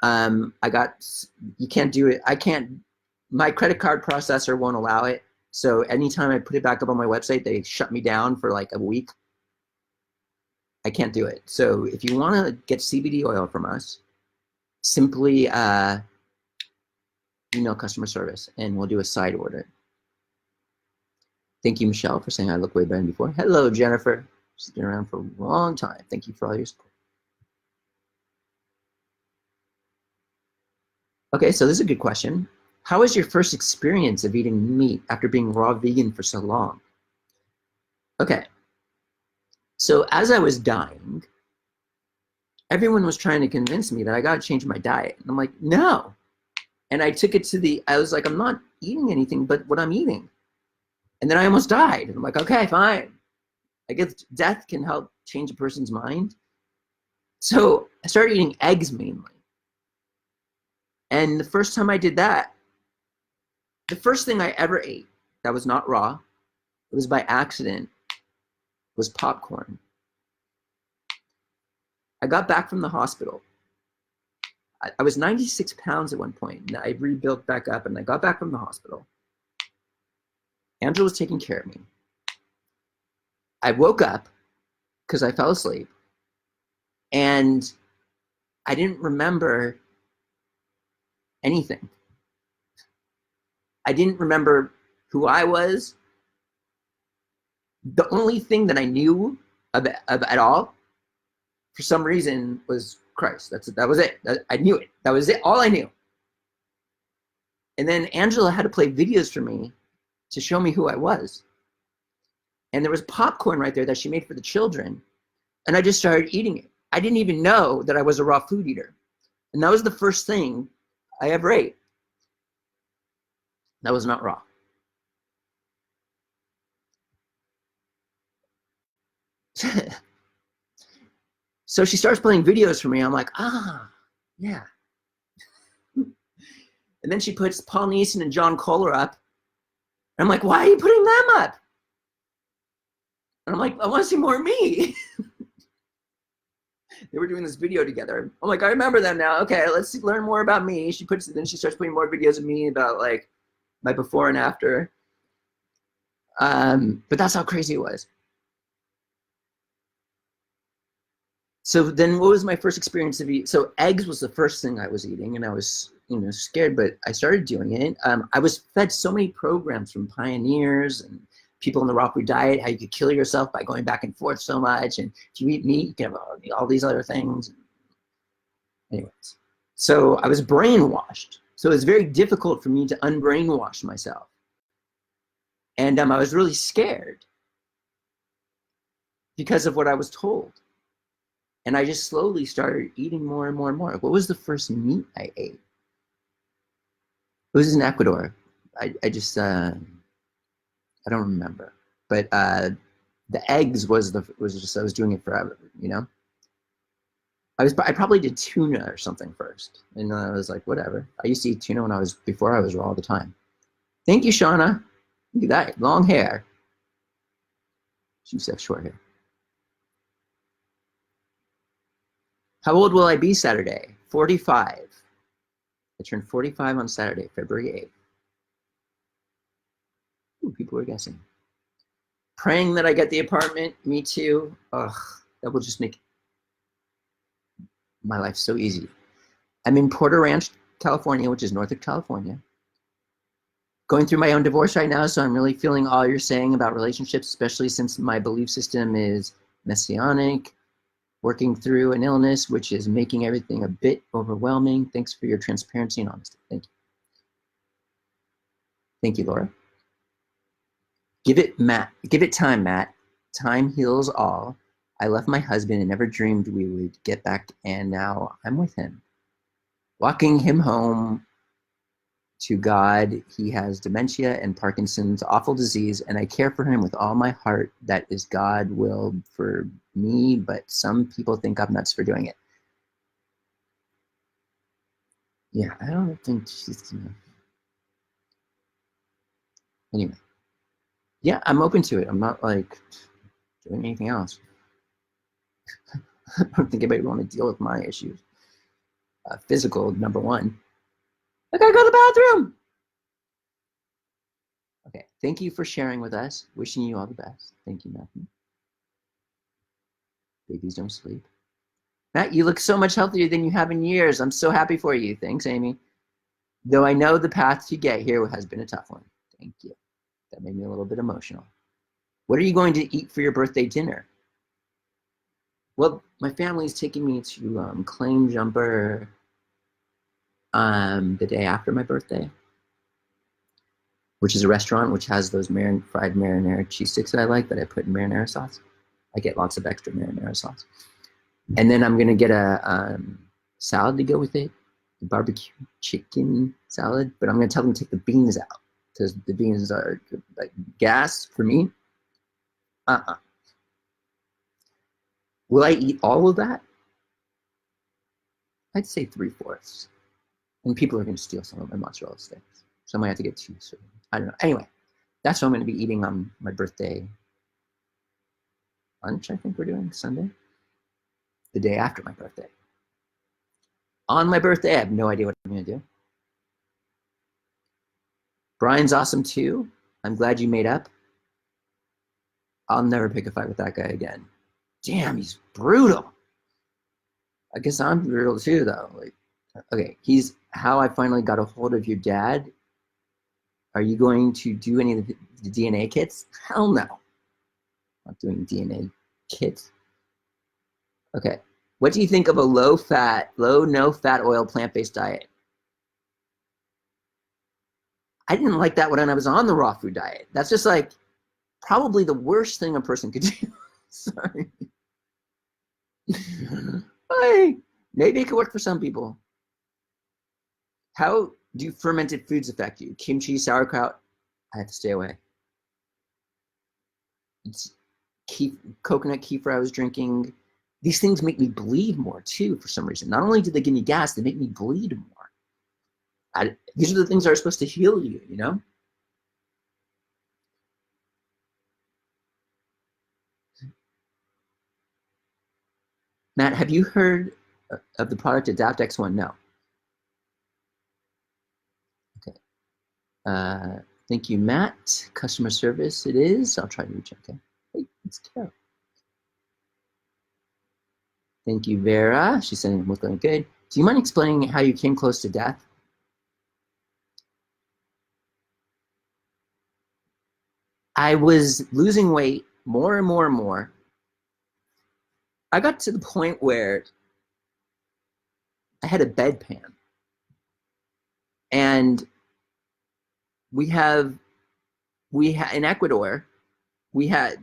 You can't do it. My credit card processor won't allow it. So anytime I put it back up on my website, they shut me down for like a week. I can't do it. So if you want to get CBD oil from us, simply email customer service, and we'll do a side order. Thank you, Michelle, for saying I look way better than before. Hello, Jennifer. She's been around for a long time. Thank you for all your support. Okay, so this is a good question. How was your first experience of eating meat after being raw vegan for so long? Okay, so as I was dying, everyone was trying to convince me that I got to change my diet. And I'm like, no. And I took it to I was like, I'm not eating anything but what I'm eating. And then I almost died. And I'm like, okay, fine. I guess death can help change a person's mind. So I started eating eggs mainly. And the first time I did that, the first thing I ever ate that was not raw, it was by accident, was popcorn. I got back from the hospital. I was 96 pounds at one point, and I rebuilt back up, and I got back from the hospital. Angela was taking care of me. I woke up because I fell asleep, and I didn't remember anything. I didn't remember who I was. The only thing that I knew of at all, for some reason, was Christ. That was it. I knew it. That was it. All I knew. And then Angela had to play videos for me to show me who I was. And there was popcorn right there that she made for the children. And I just started eating it. I didn't even know that I was a raw food eater. And that was the first thing I ever ate. That was not raw. So she starts playing videos for me. I'm like, yeah. And then she puts Paul Neeson and John Kohler up. And I'm like, why are you putting them up? And I'm like, I want to see more of me. They were doing this video together. I'm like, I remember them now. Okay, let's learn more about me. Then she starts putting more videos of me about like my before and after. But that's how crazy it was. So then what was my first experience of eating? So eggs was the first thing I was eating, and I was, scared, but I started doing it. I was fed so many programs from pioneers and people in the raw food diet, how you could kill yourself by going back and forth so much. And if you eat meat, you can have all these other things. Anyways, so I was brainwashed. So it was very difficult for me to unbrainwash myself. And I was really scared because of what I was told. And I just slowly started eating more and more and more. What was the first meat I ate? It was in Ecuador. I don't remember. But the eggs was just, I was doing it forever, I probably did tuna or something first. And I was like, whatever. I used to eat tuna before I was raw all the time. Thank you, Shauna. Look at that, long hair. She used to have short hair. How old will I be Saturday? 45. I turned 45 on Saturday, February 8th. Ooh, people were guessing. Praying that I get the apartment. Me too. Ugh, that will just make my life so easy. I'm in Porter Ranch, California, which is north of California. Going through my own divorce right now, so I'm really feeling all you're saying about relationships, especially since my belief system is messianic. Working through an illness, which is making everything a bit overwhelming. Thanks for your transparency and honesty. Thank you. Thank you, Laura. Give it time, Matt. Time heals all. I left my husband and never dreamed we would get back, and now I'm with him. Walking him home to God. He has dementia and Parkinson's, awful disease, and I care for him with all my heart. That is God will for me, but some people think I'm nuts for doing it. Yeah, I don't think she's Anyway. Yeah, I'm open to it. I'm not like doing anything else. I don't think anybody would want to deal with my issues. Physical, number one. I gotta go to the bathroom. Okay, thank you for sharing with us. Wishing you all the best. Thank you, Matthew. Babies don't sleep. Matt, you look so much healthier than you have in years. I'm so happy for you. Thanks, Amy. Though I know the path to get here has been a tough one. Thank you. That made me a little bit emotional. What are you going to eat for your birthday dinner? Well, my family's taking me to Claim Jumper the day after my birthday, which is a restaurant which has those fried marinara cheese sticks that I like that I put in marinara sauce. I get lots of extra marinara sauce. And then I'm going to get a salad to go with it, the barbecue chicken salad, but I'm going to tell them to take the beans out because the beans are like gas for me. Will I eat all of that? I'd say 3/4. And people are going to steal some of my mozzarella sticks. So I might have to get 2. So I don't know. Anyway, that's what I'm going to be eating on my birthday lunch, I think we're doing Sunday, the day after my birthday. On my birthday, I have no idea what I'm going to do. Brian's awesome too. I'm glad you made up. I'll never pick a fight with that guy again. Damn, he's brutal. I guess I'm brutal too, though. Like, okay, he's how I finally got a hold of your dad. Are you going to do any of the DNA kits? Hell no. I'm not doing DNA kits. Okay. What do you think of a low-fat, no-fat oil, plant-based diet? I didn't like that when I was on the raw food diet. That's just like probably the worst thing a person could do. Sorry. Maybe it could work for some people. How do fermented foods affect you? Kimchi, sauerkraut? I have to stay away. It's coconut kefir I was drinking. These things make me bleed more too for some reason. Not only do they give me gas, they make me bleed more. These are the things that are supposed to heal you, you know? Matt, have you heard of the product Adapt X1? No. Okay. Thank you, Matt. Customer service it is. I'll try to reach out. Okay. Hey, it's Carol. Thank you, Vera. She's saying what's going good. Do you mind explaining how you came close to death? I was losing weight more and more and more. I got to the point where I had a bedpan. And we had in Ecuador, we had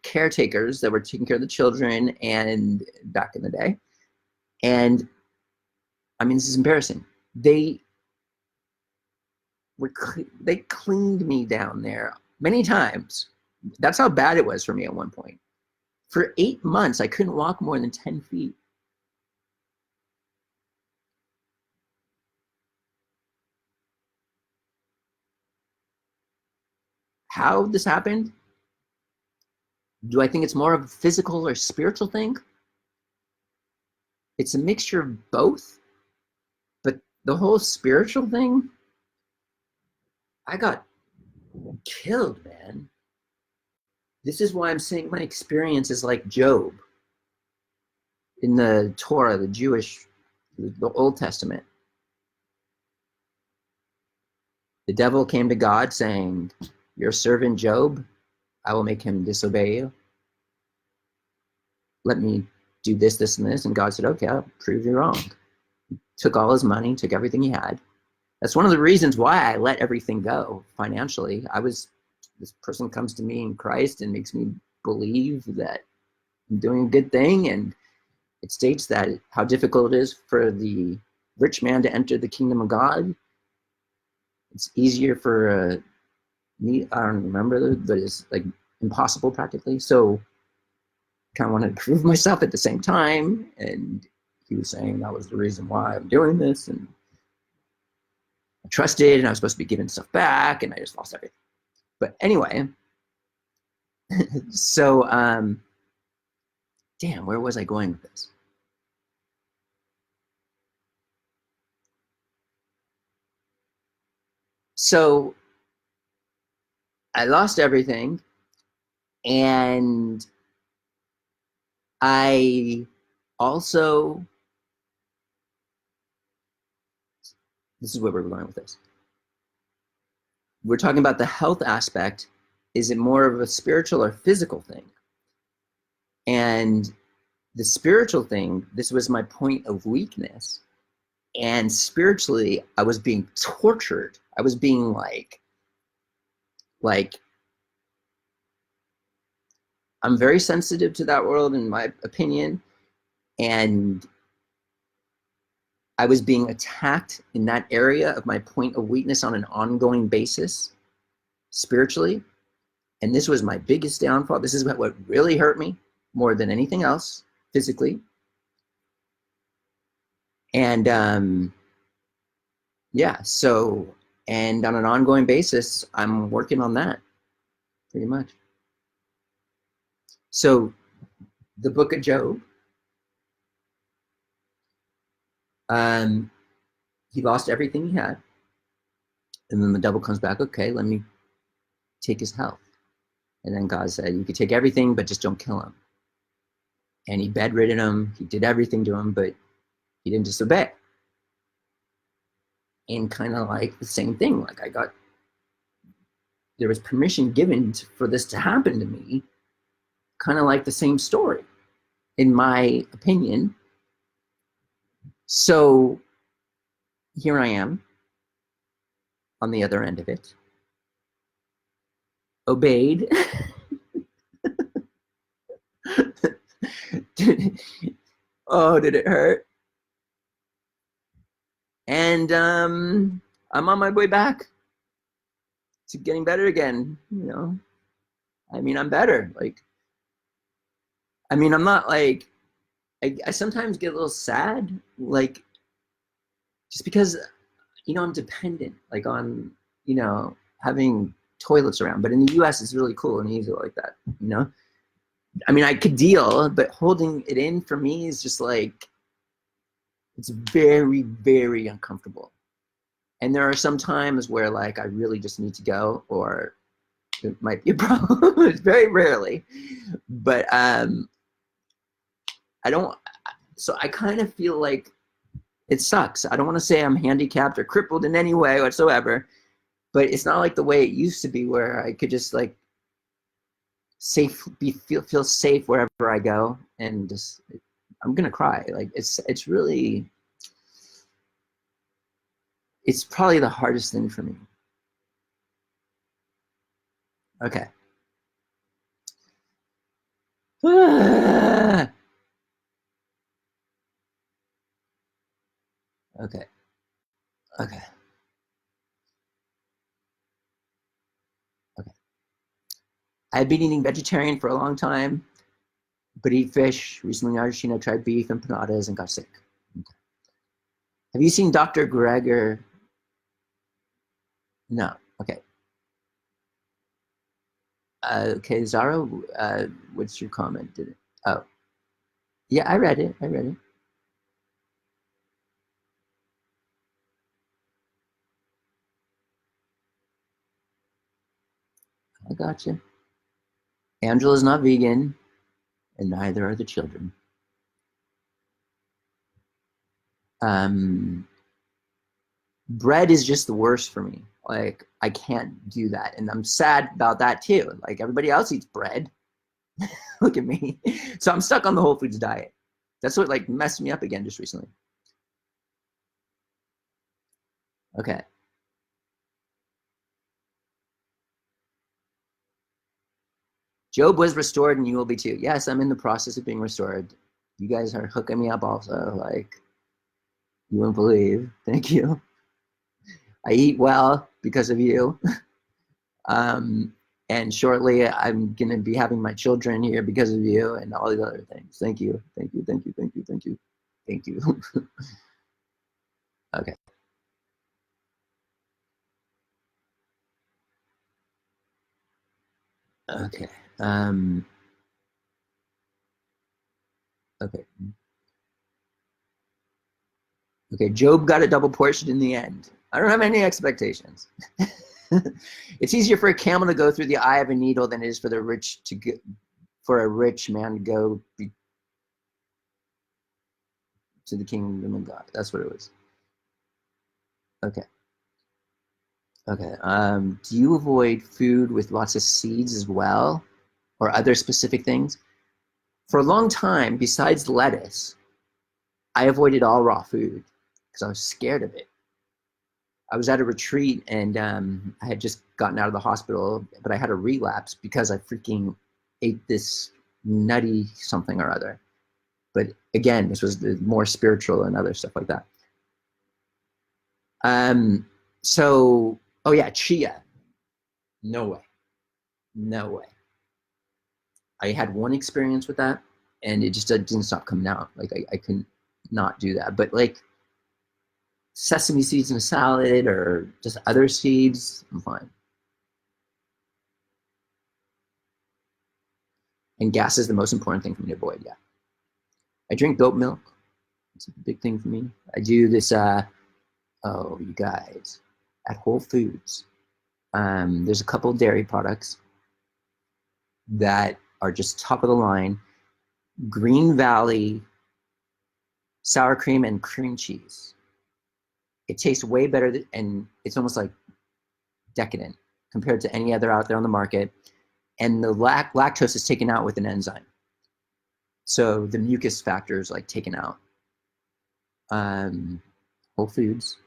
caretakers that were taking care of the children and back in the day. And I mean, this is embarrassing. They cleaned me down there many times. That's how bad it was for me at one point. For 8 months, I couldn't walk more than 10 feet. How this happened? Do I think it's more of a physical or spiritual thing? It's a mixture of both. But the whole spiritual thing, I got killed, man. This is why I'm saying my experience is like Job in the Torah, the Old Testament. The devil came to God saying, your servant Job, I will make him disobey you. Let me do this, this, and this. And God said, okay, I'll prove you wrong. Took all his money, took everything he had. That's one of the reasons why I let everything go financially. This person comes to me in Christ and makes me believe that I'm doing a good thing. And it states that how difficult it is for the rich man to enter the kingdom of God. It's easier for me, I don't remember, but it's like impossible practically. So I kind of wanted to prove myself at the same time. And he was saying that was the reason why I'm doing this. And I trusted and I was supposed to be giving stuff back and I just lost everything. But anyway, so damn, where was I going with this? So I lost everything and I also This is where we're going with this. We're talking about the health aspect. Is it more of a spiritual or physical thing? And the spiritual thing, this was my point of weakness. And spiritually, I was being tortured. I was being like, I'm very sensitive to that world, in my opinion. And I was being attacked in that area of my point of weakness on an ongoing basis, spiritually. And this was my biggest downfall. This is what really hurt me more than anything else, physically. And yeah, so, and on an ongoing basis, I'm working on that pretty much. So the book of Job, he lost everything he had. And then the devil comes back, okay, let me take his health. And then God said, you could take everything, but just don't kill him. And he bedridden him. He did everything to him, but he didn't disobey. And kind of like the same thing. Like there was permission given for this to happen to me. Kind of like the same story, in my opinion. So here I am on the other end of it. Obeyed. Oh, did it hurt? And I'm on my way back to getting better again. You know, I mean, I'm better. Like, I mean, I'm not like, I sometimes get a little sad, like, just because, you know, I'm dependent, like, on, you know, having toilets around. But in the US, it's really cool and easy like that, you know? I mean, I could deal, but holding it in for me is just like, it's very, very uncomfortable. And there are some times where, like, I really just need to go, or it might be a problem. It's very rarely. But I don't, so I kind of feel like it sucks. I don't want to say I'm handicapped or crippled in any way whatsoever, but it's not like the way it used to be, where I could just like feel safe wherever I go, and just, I'm gonna cry. Like, it's really, it's probably the hardest thing for me. Okay. Okay. Okay. Okay. I've been eating vegetarian for a long time, but eat fish. Recently in Argentina, tried beef and empanadas and got sick. Okay. Have you seen Dr. Greger? No. Okay. Okay, Zara, what's your comment? Did it? Oh, yeah, I read it. I read it. I got you. Angela's not vegan, and neither are the children. Um, Bread is just the worst for me. Like, I can't do that, and I'm sad about that too. Like, everybody else eats bread. Look at me. So I'm stuck on the Whole Foods diet. That's what like messed me up again just recently. Okay. Job was restored, and you will be too. Yes, I'm in the process of being restored. You guys are hooking me up also. Like, you won't believe. Thank you. I eat well because of you. Um, and shortly, I'm going to be having my children here because of you, and all these other things. Thank you. Thank you. Thank you. Thank you. Thank you. Thank you. Okay. Okay. Um, okay. Okay. Job got a double portion in the end. I don't have any expectations. It's easier for a camel to go through the eye of a needle than it is for the rich to go, for a rich man to go to the kingdom of God. That's what it was. Okay. Okay. Do you avoid food with lots of seeds as well, or other specific things? For a long time, besides lettuce, I avoided all raw food because I was scared of it. I was at a retreat and I had just gotten out of the hospital, but I had a relapse because I freaking ate this nutty something or other. But again, this was the more spiritual and other stuff like that. Um, so, oh yeah, chia. No way. No way. I had one experience with that and it just didn't stop coming out. Like I couldn't not do that. But like sesame seeds in a salad or just other seeds, I'm fine. And gas is the most important thing for me to avoid. Yeah. I drink goat milk. It's a big thing for me. I do this, oh, you guys, at Whole Foods, there's a couple dairy products that are just top of the line. Green Valley sour cream and cream cheese. It tastes way better and it's almost like decadent compared to any other out there on the market. And the lactose is taken out with an enzyme. So the mucus factor is like taken out. Whole Foods,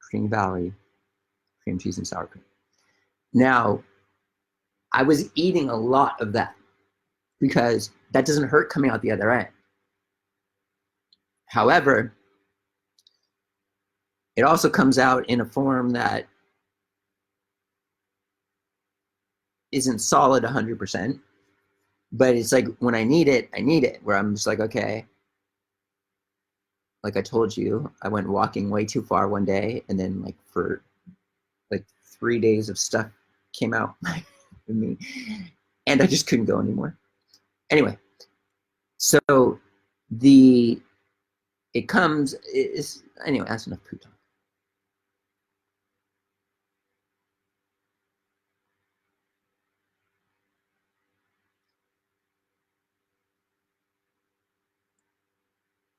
Green Valley, cream cheese and sour cream. Now, I was eating a lot of that because that doesn't hurt coming out the other end. However, it also comes out in a form that isn't solid 100%, but it's like when I need it, where I'm just like, okay, like I told you, I went walking way too far one day, and then like for like 3 days of stuff came out in me, and I just couldn't go anymore. Anyway, so it comes is anyway. That's enough poo talk.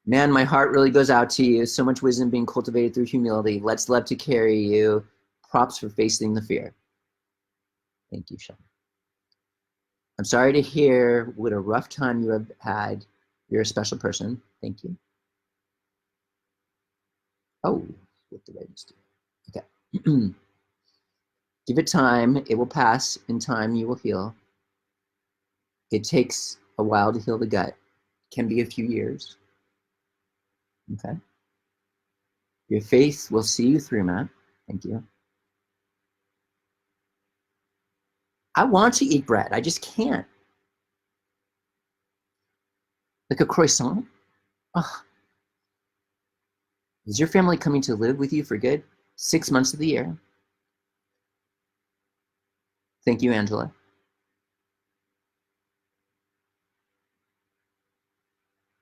Man, my heart really goes out to you. So much wisdom being cultivated through humility. Let's love to carry you. Props for facing the fear. Thank you, Sean. I'm sorry to hear what a rough time you have had. You're a special person. Thank you. Oh, what did I just do? Okay. Give it time. It will pass. In time, you will heal. It takes a while to heal the gut. Can be a few years. Okay. Your faith will see you through, Matt. Thank you. I want to eat bread. I just can't. Like a croissant? Oh. Is your family coming to live with you for good? 6 months of the year. Thank you, Angela.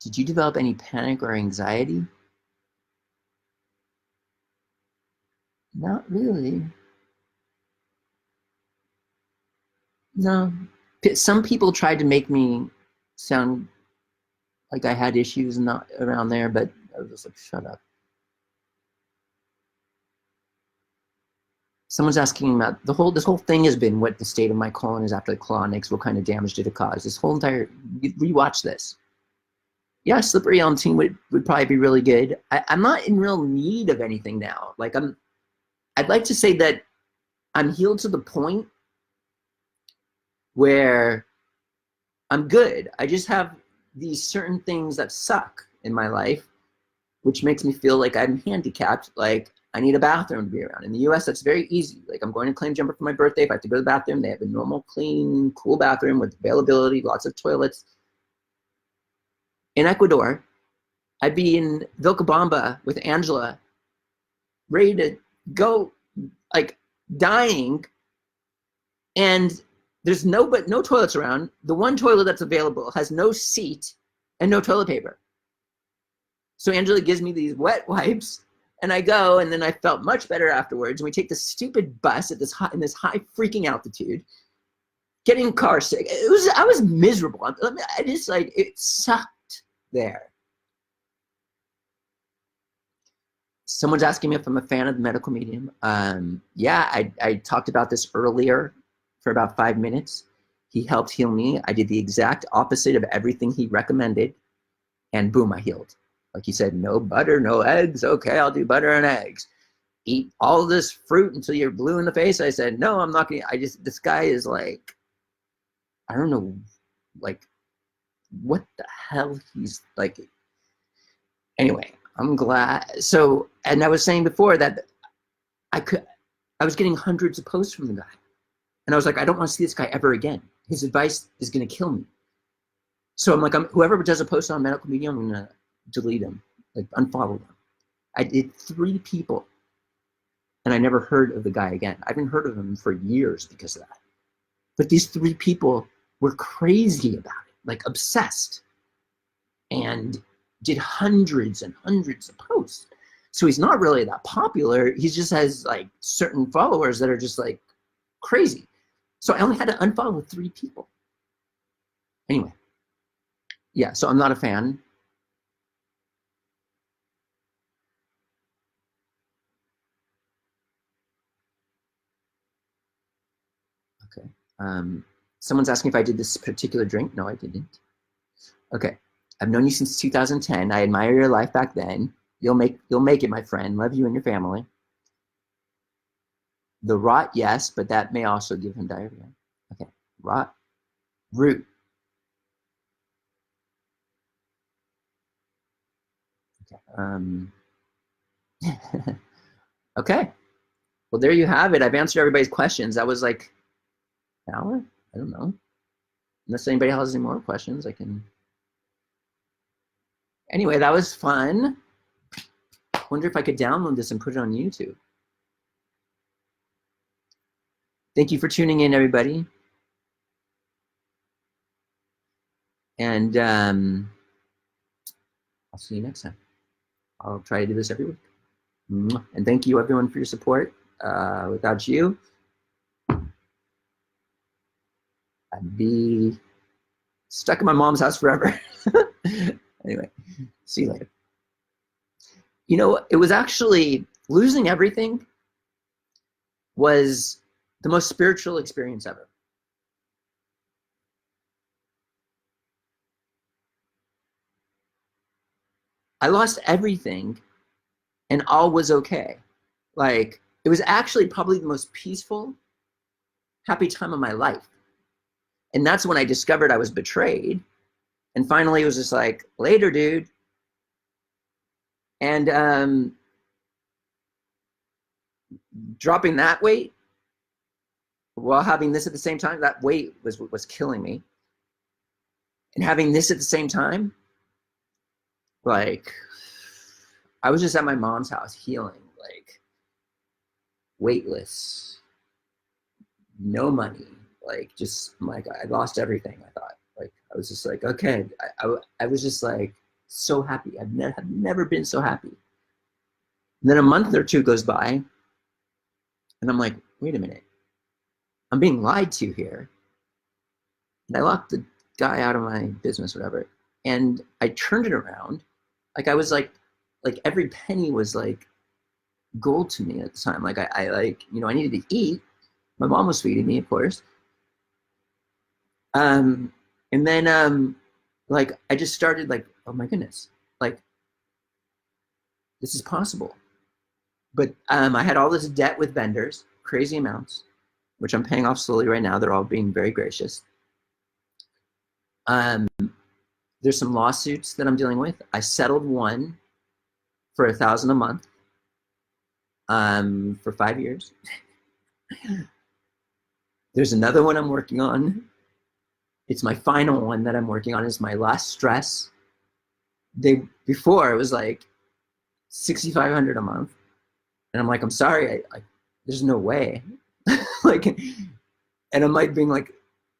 Did you develop any panic or anxiety? Not really. No. Some people tried to make me sound like I had issues not around there, but I was just like, shut up. Someone's asking about this whole thing has been what the state of my colon is after the colonics, what kind of damage did it cause? This whole entire rewatch this. Yeah, Slippery Elm team would probably be really good. I'm not in real need of anything now. Like I'd like to say that I'm healed to the point where I'm good. I just have these certain things that suck in my life, which makes me feel like I'm handicapped. Like I need a bathroom to be around. In the US, that's very easy. Like I'm going to claim jumper for my birthday. If I have to go to the bathroom, they have a normal, clean, cool bathroom with availability, lots of toilets. In Ecuador, I'd be in Vilcabamba with Angela, ready to go, like dying, and there's no toilets around. The one toilet that's available has no seat and no toilet paper. So Angela gives me these wet wipes, and I go, and then I felt much better afterwards. And we take this stupid bus at in this high freaking altitude, getting car sick. I was miserable. I just like it sucked there. Someone's asking me if I'm a fan of the medical medium. Yeah, I talked about this earlier for about 5 minutes. He helped heal me. I did the exact opposite of everything he recommended, and boom, I healed. Like he said, no butter, no eggs. Okay, I'll do butter and eggs. Eat all this fruit until you're blue in the face. I said, no, I'm not gonna. This guy is like, I don't know, like, what the hell he's like. Anyway, I'm glad. So, and I was saying before that I was getting hundreds of posts from the guy. And I was like, I don't want to see this guy ever again. His advice is going to kill me. So I'm like, whoever does a post on medical medium, I'm going to delete him, like unfollow them. I did 3 people, and I never heard of the guy again. I haven't heard of him for years because of that. But these 3 people were crazy about it, like obsessed, and did hundreds and hundreds of posts. So he's not really that popular. He just has like certain followers that are just like crazy. So I only had to unfollow 3 people. Anyway, yeah, so I'm not a fan. Okay. Someone's asking if I did this particular drink. No, I didn't. Okay. I've known you since 2010. I admire your life back then. You'll make it, my friend. Love you and your family. The rot, yes, but that may also give him diarrhea. Okay. Rot, root. Okay. Okay. Well, there you have it. I've answered everybody's questions. That was like an hour? I don't know. Unless anybody has any more questions, I can. Anyway, that was fun. Wonder if I could download this and put it on YouTube. Thank you for tuning in, everybody. And I'll see you next time. I'll try to do this every week. And thank you, everyone, for your support. Without you, I'd be stuck in my mom's house forever. Anyway, see you later. You know, it was actually losing everything was the most spiritual experience ever. I lost everything and all was okay. Like, it was actually probably the most peaceful, happy time of my life. And that's when I discovered I was betrayed. And finally, it was just like, later, dude. And dropping that weight while having this at the same time, that weight was killing me. And having this at the same time, like, I was just at my mom's house healing, like, weightless, no money, like, just like I lost everything. I thought, like, I was just like, okay, I was just like so happy. I've never been so happy. And then a month or 2 goes by, and I'm like, wait a minute, I'm being lied to here. And I locked the guy out of my business, whatever. And I turned it around. Like, I was like every penny was like gold to me at the time. Like, I like, you know, I needed to eat. My mom was feeding me, of course. And then like, I just started like, oh my goodness, like, this is possible. But I had all this debt with vendors, crazy amounts, which I'm paying off slowly right now. They're all being very gracious. There's some lawsuits that I'm dealing with. I settled one for $1,000 a month for 5 years. There's another one I'm working on. It's my final one that I'm working on. It's my last stress. Before it was like $6,500 a month, and I'm like, I'm sorry, there's no way. Like, and I'm like being like,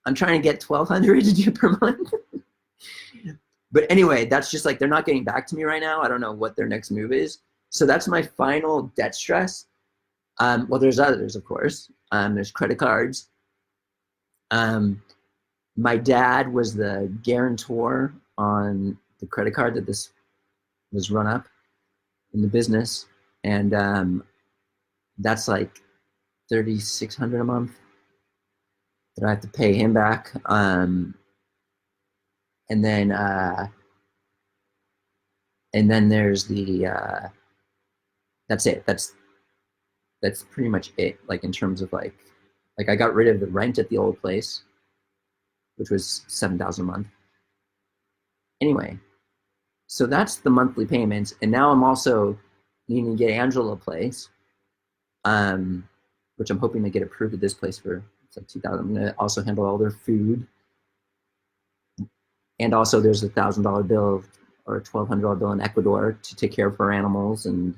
I'm trying to get $1,200 to do per month. But anyway, that's just like, they're not getting back to me right now. I don't know what their next move is. So that's my final debt stress. Well, there's others, of course. There's credit cards. My dad was the guarantor on the credit card that this was run up in the business. and that's like 3,600 a month that I have to pay him back. And then there's the that's it. That's pretty much it. Like in terms of like I got rid of the rent at the old place, which was 7,000 a month. Anyway, so that's the monthly payments, and now I'm also needing to get Angela a place, which I'm hoping to get approved at this place for. It's like 2,000. I'm gonna also handle all their food, and also there's $1,000 bill or a $1,200 bill in Ecuador to take care of her animals, and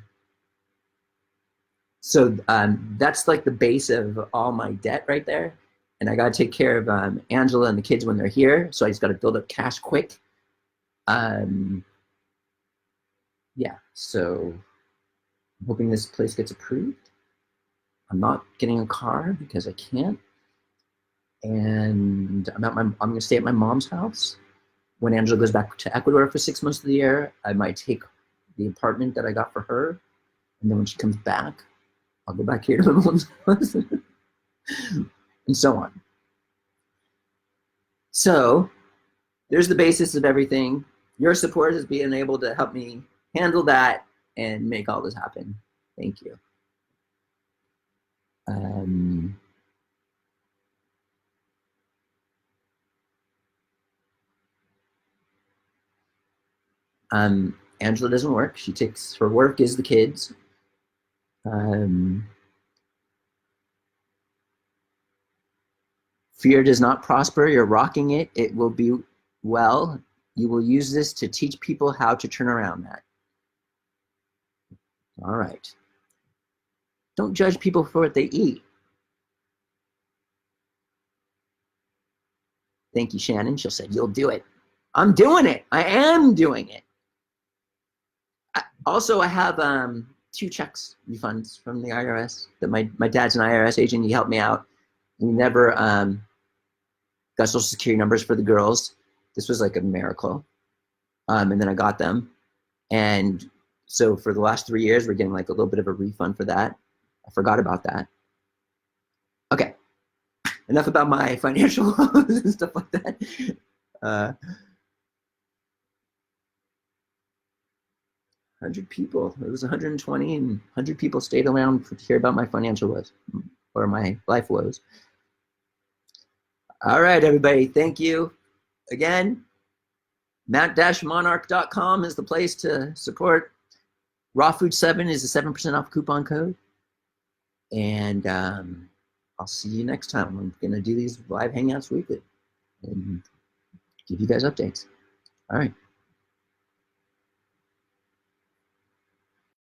so that's like the base of all my debt right there. And I got to take care of Angela and the kids when they're here, so I just got to build up cash quick. Yeah, so I'm hoping this place gets approved. I'm not getting a car because I can't, and I'm going to stay at my mom's house. When Angela goes back to Ecuador for 6 months of the year, I might take the apartment that I got for her, and then when she comes back, I'll go back here to my mom's house, and so on. So there's the basis of everything. Your support is being able to help me handle that and make all this happen. Thank you. Angela doesn't work. She takes her work is the kids. Fear does not prosper. You're rocking it. It will be well. You will use this to teach people how to turn around that. All right. Don't judge people for what they eat. Thank you, Shannon. She said, you'll do it. I'm doing it. I am doing it. I have 2 checks refunds from the IRS that my dad's an IRS agent. He helped me out. We never got social security numbers for the girls. This was like a miracle. And then I got them. And so for the last 3 years, we're getting like a little bit of a refund for that. I forgot about that. Okay. Enough about my financial woes and stuff like that. 100 people. It was 120, and 100 people stayed around to hear about my financial woes or my life woes. All right, everybody. Thank you again. Mount-monarch.com is the place to support. Raw Food 7 is a 7% off coupon code. And I'll see you next time. I'm going to do these live hangouts weekly and give you guys updates. All right.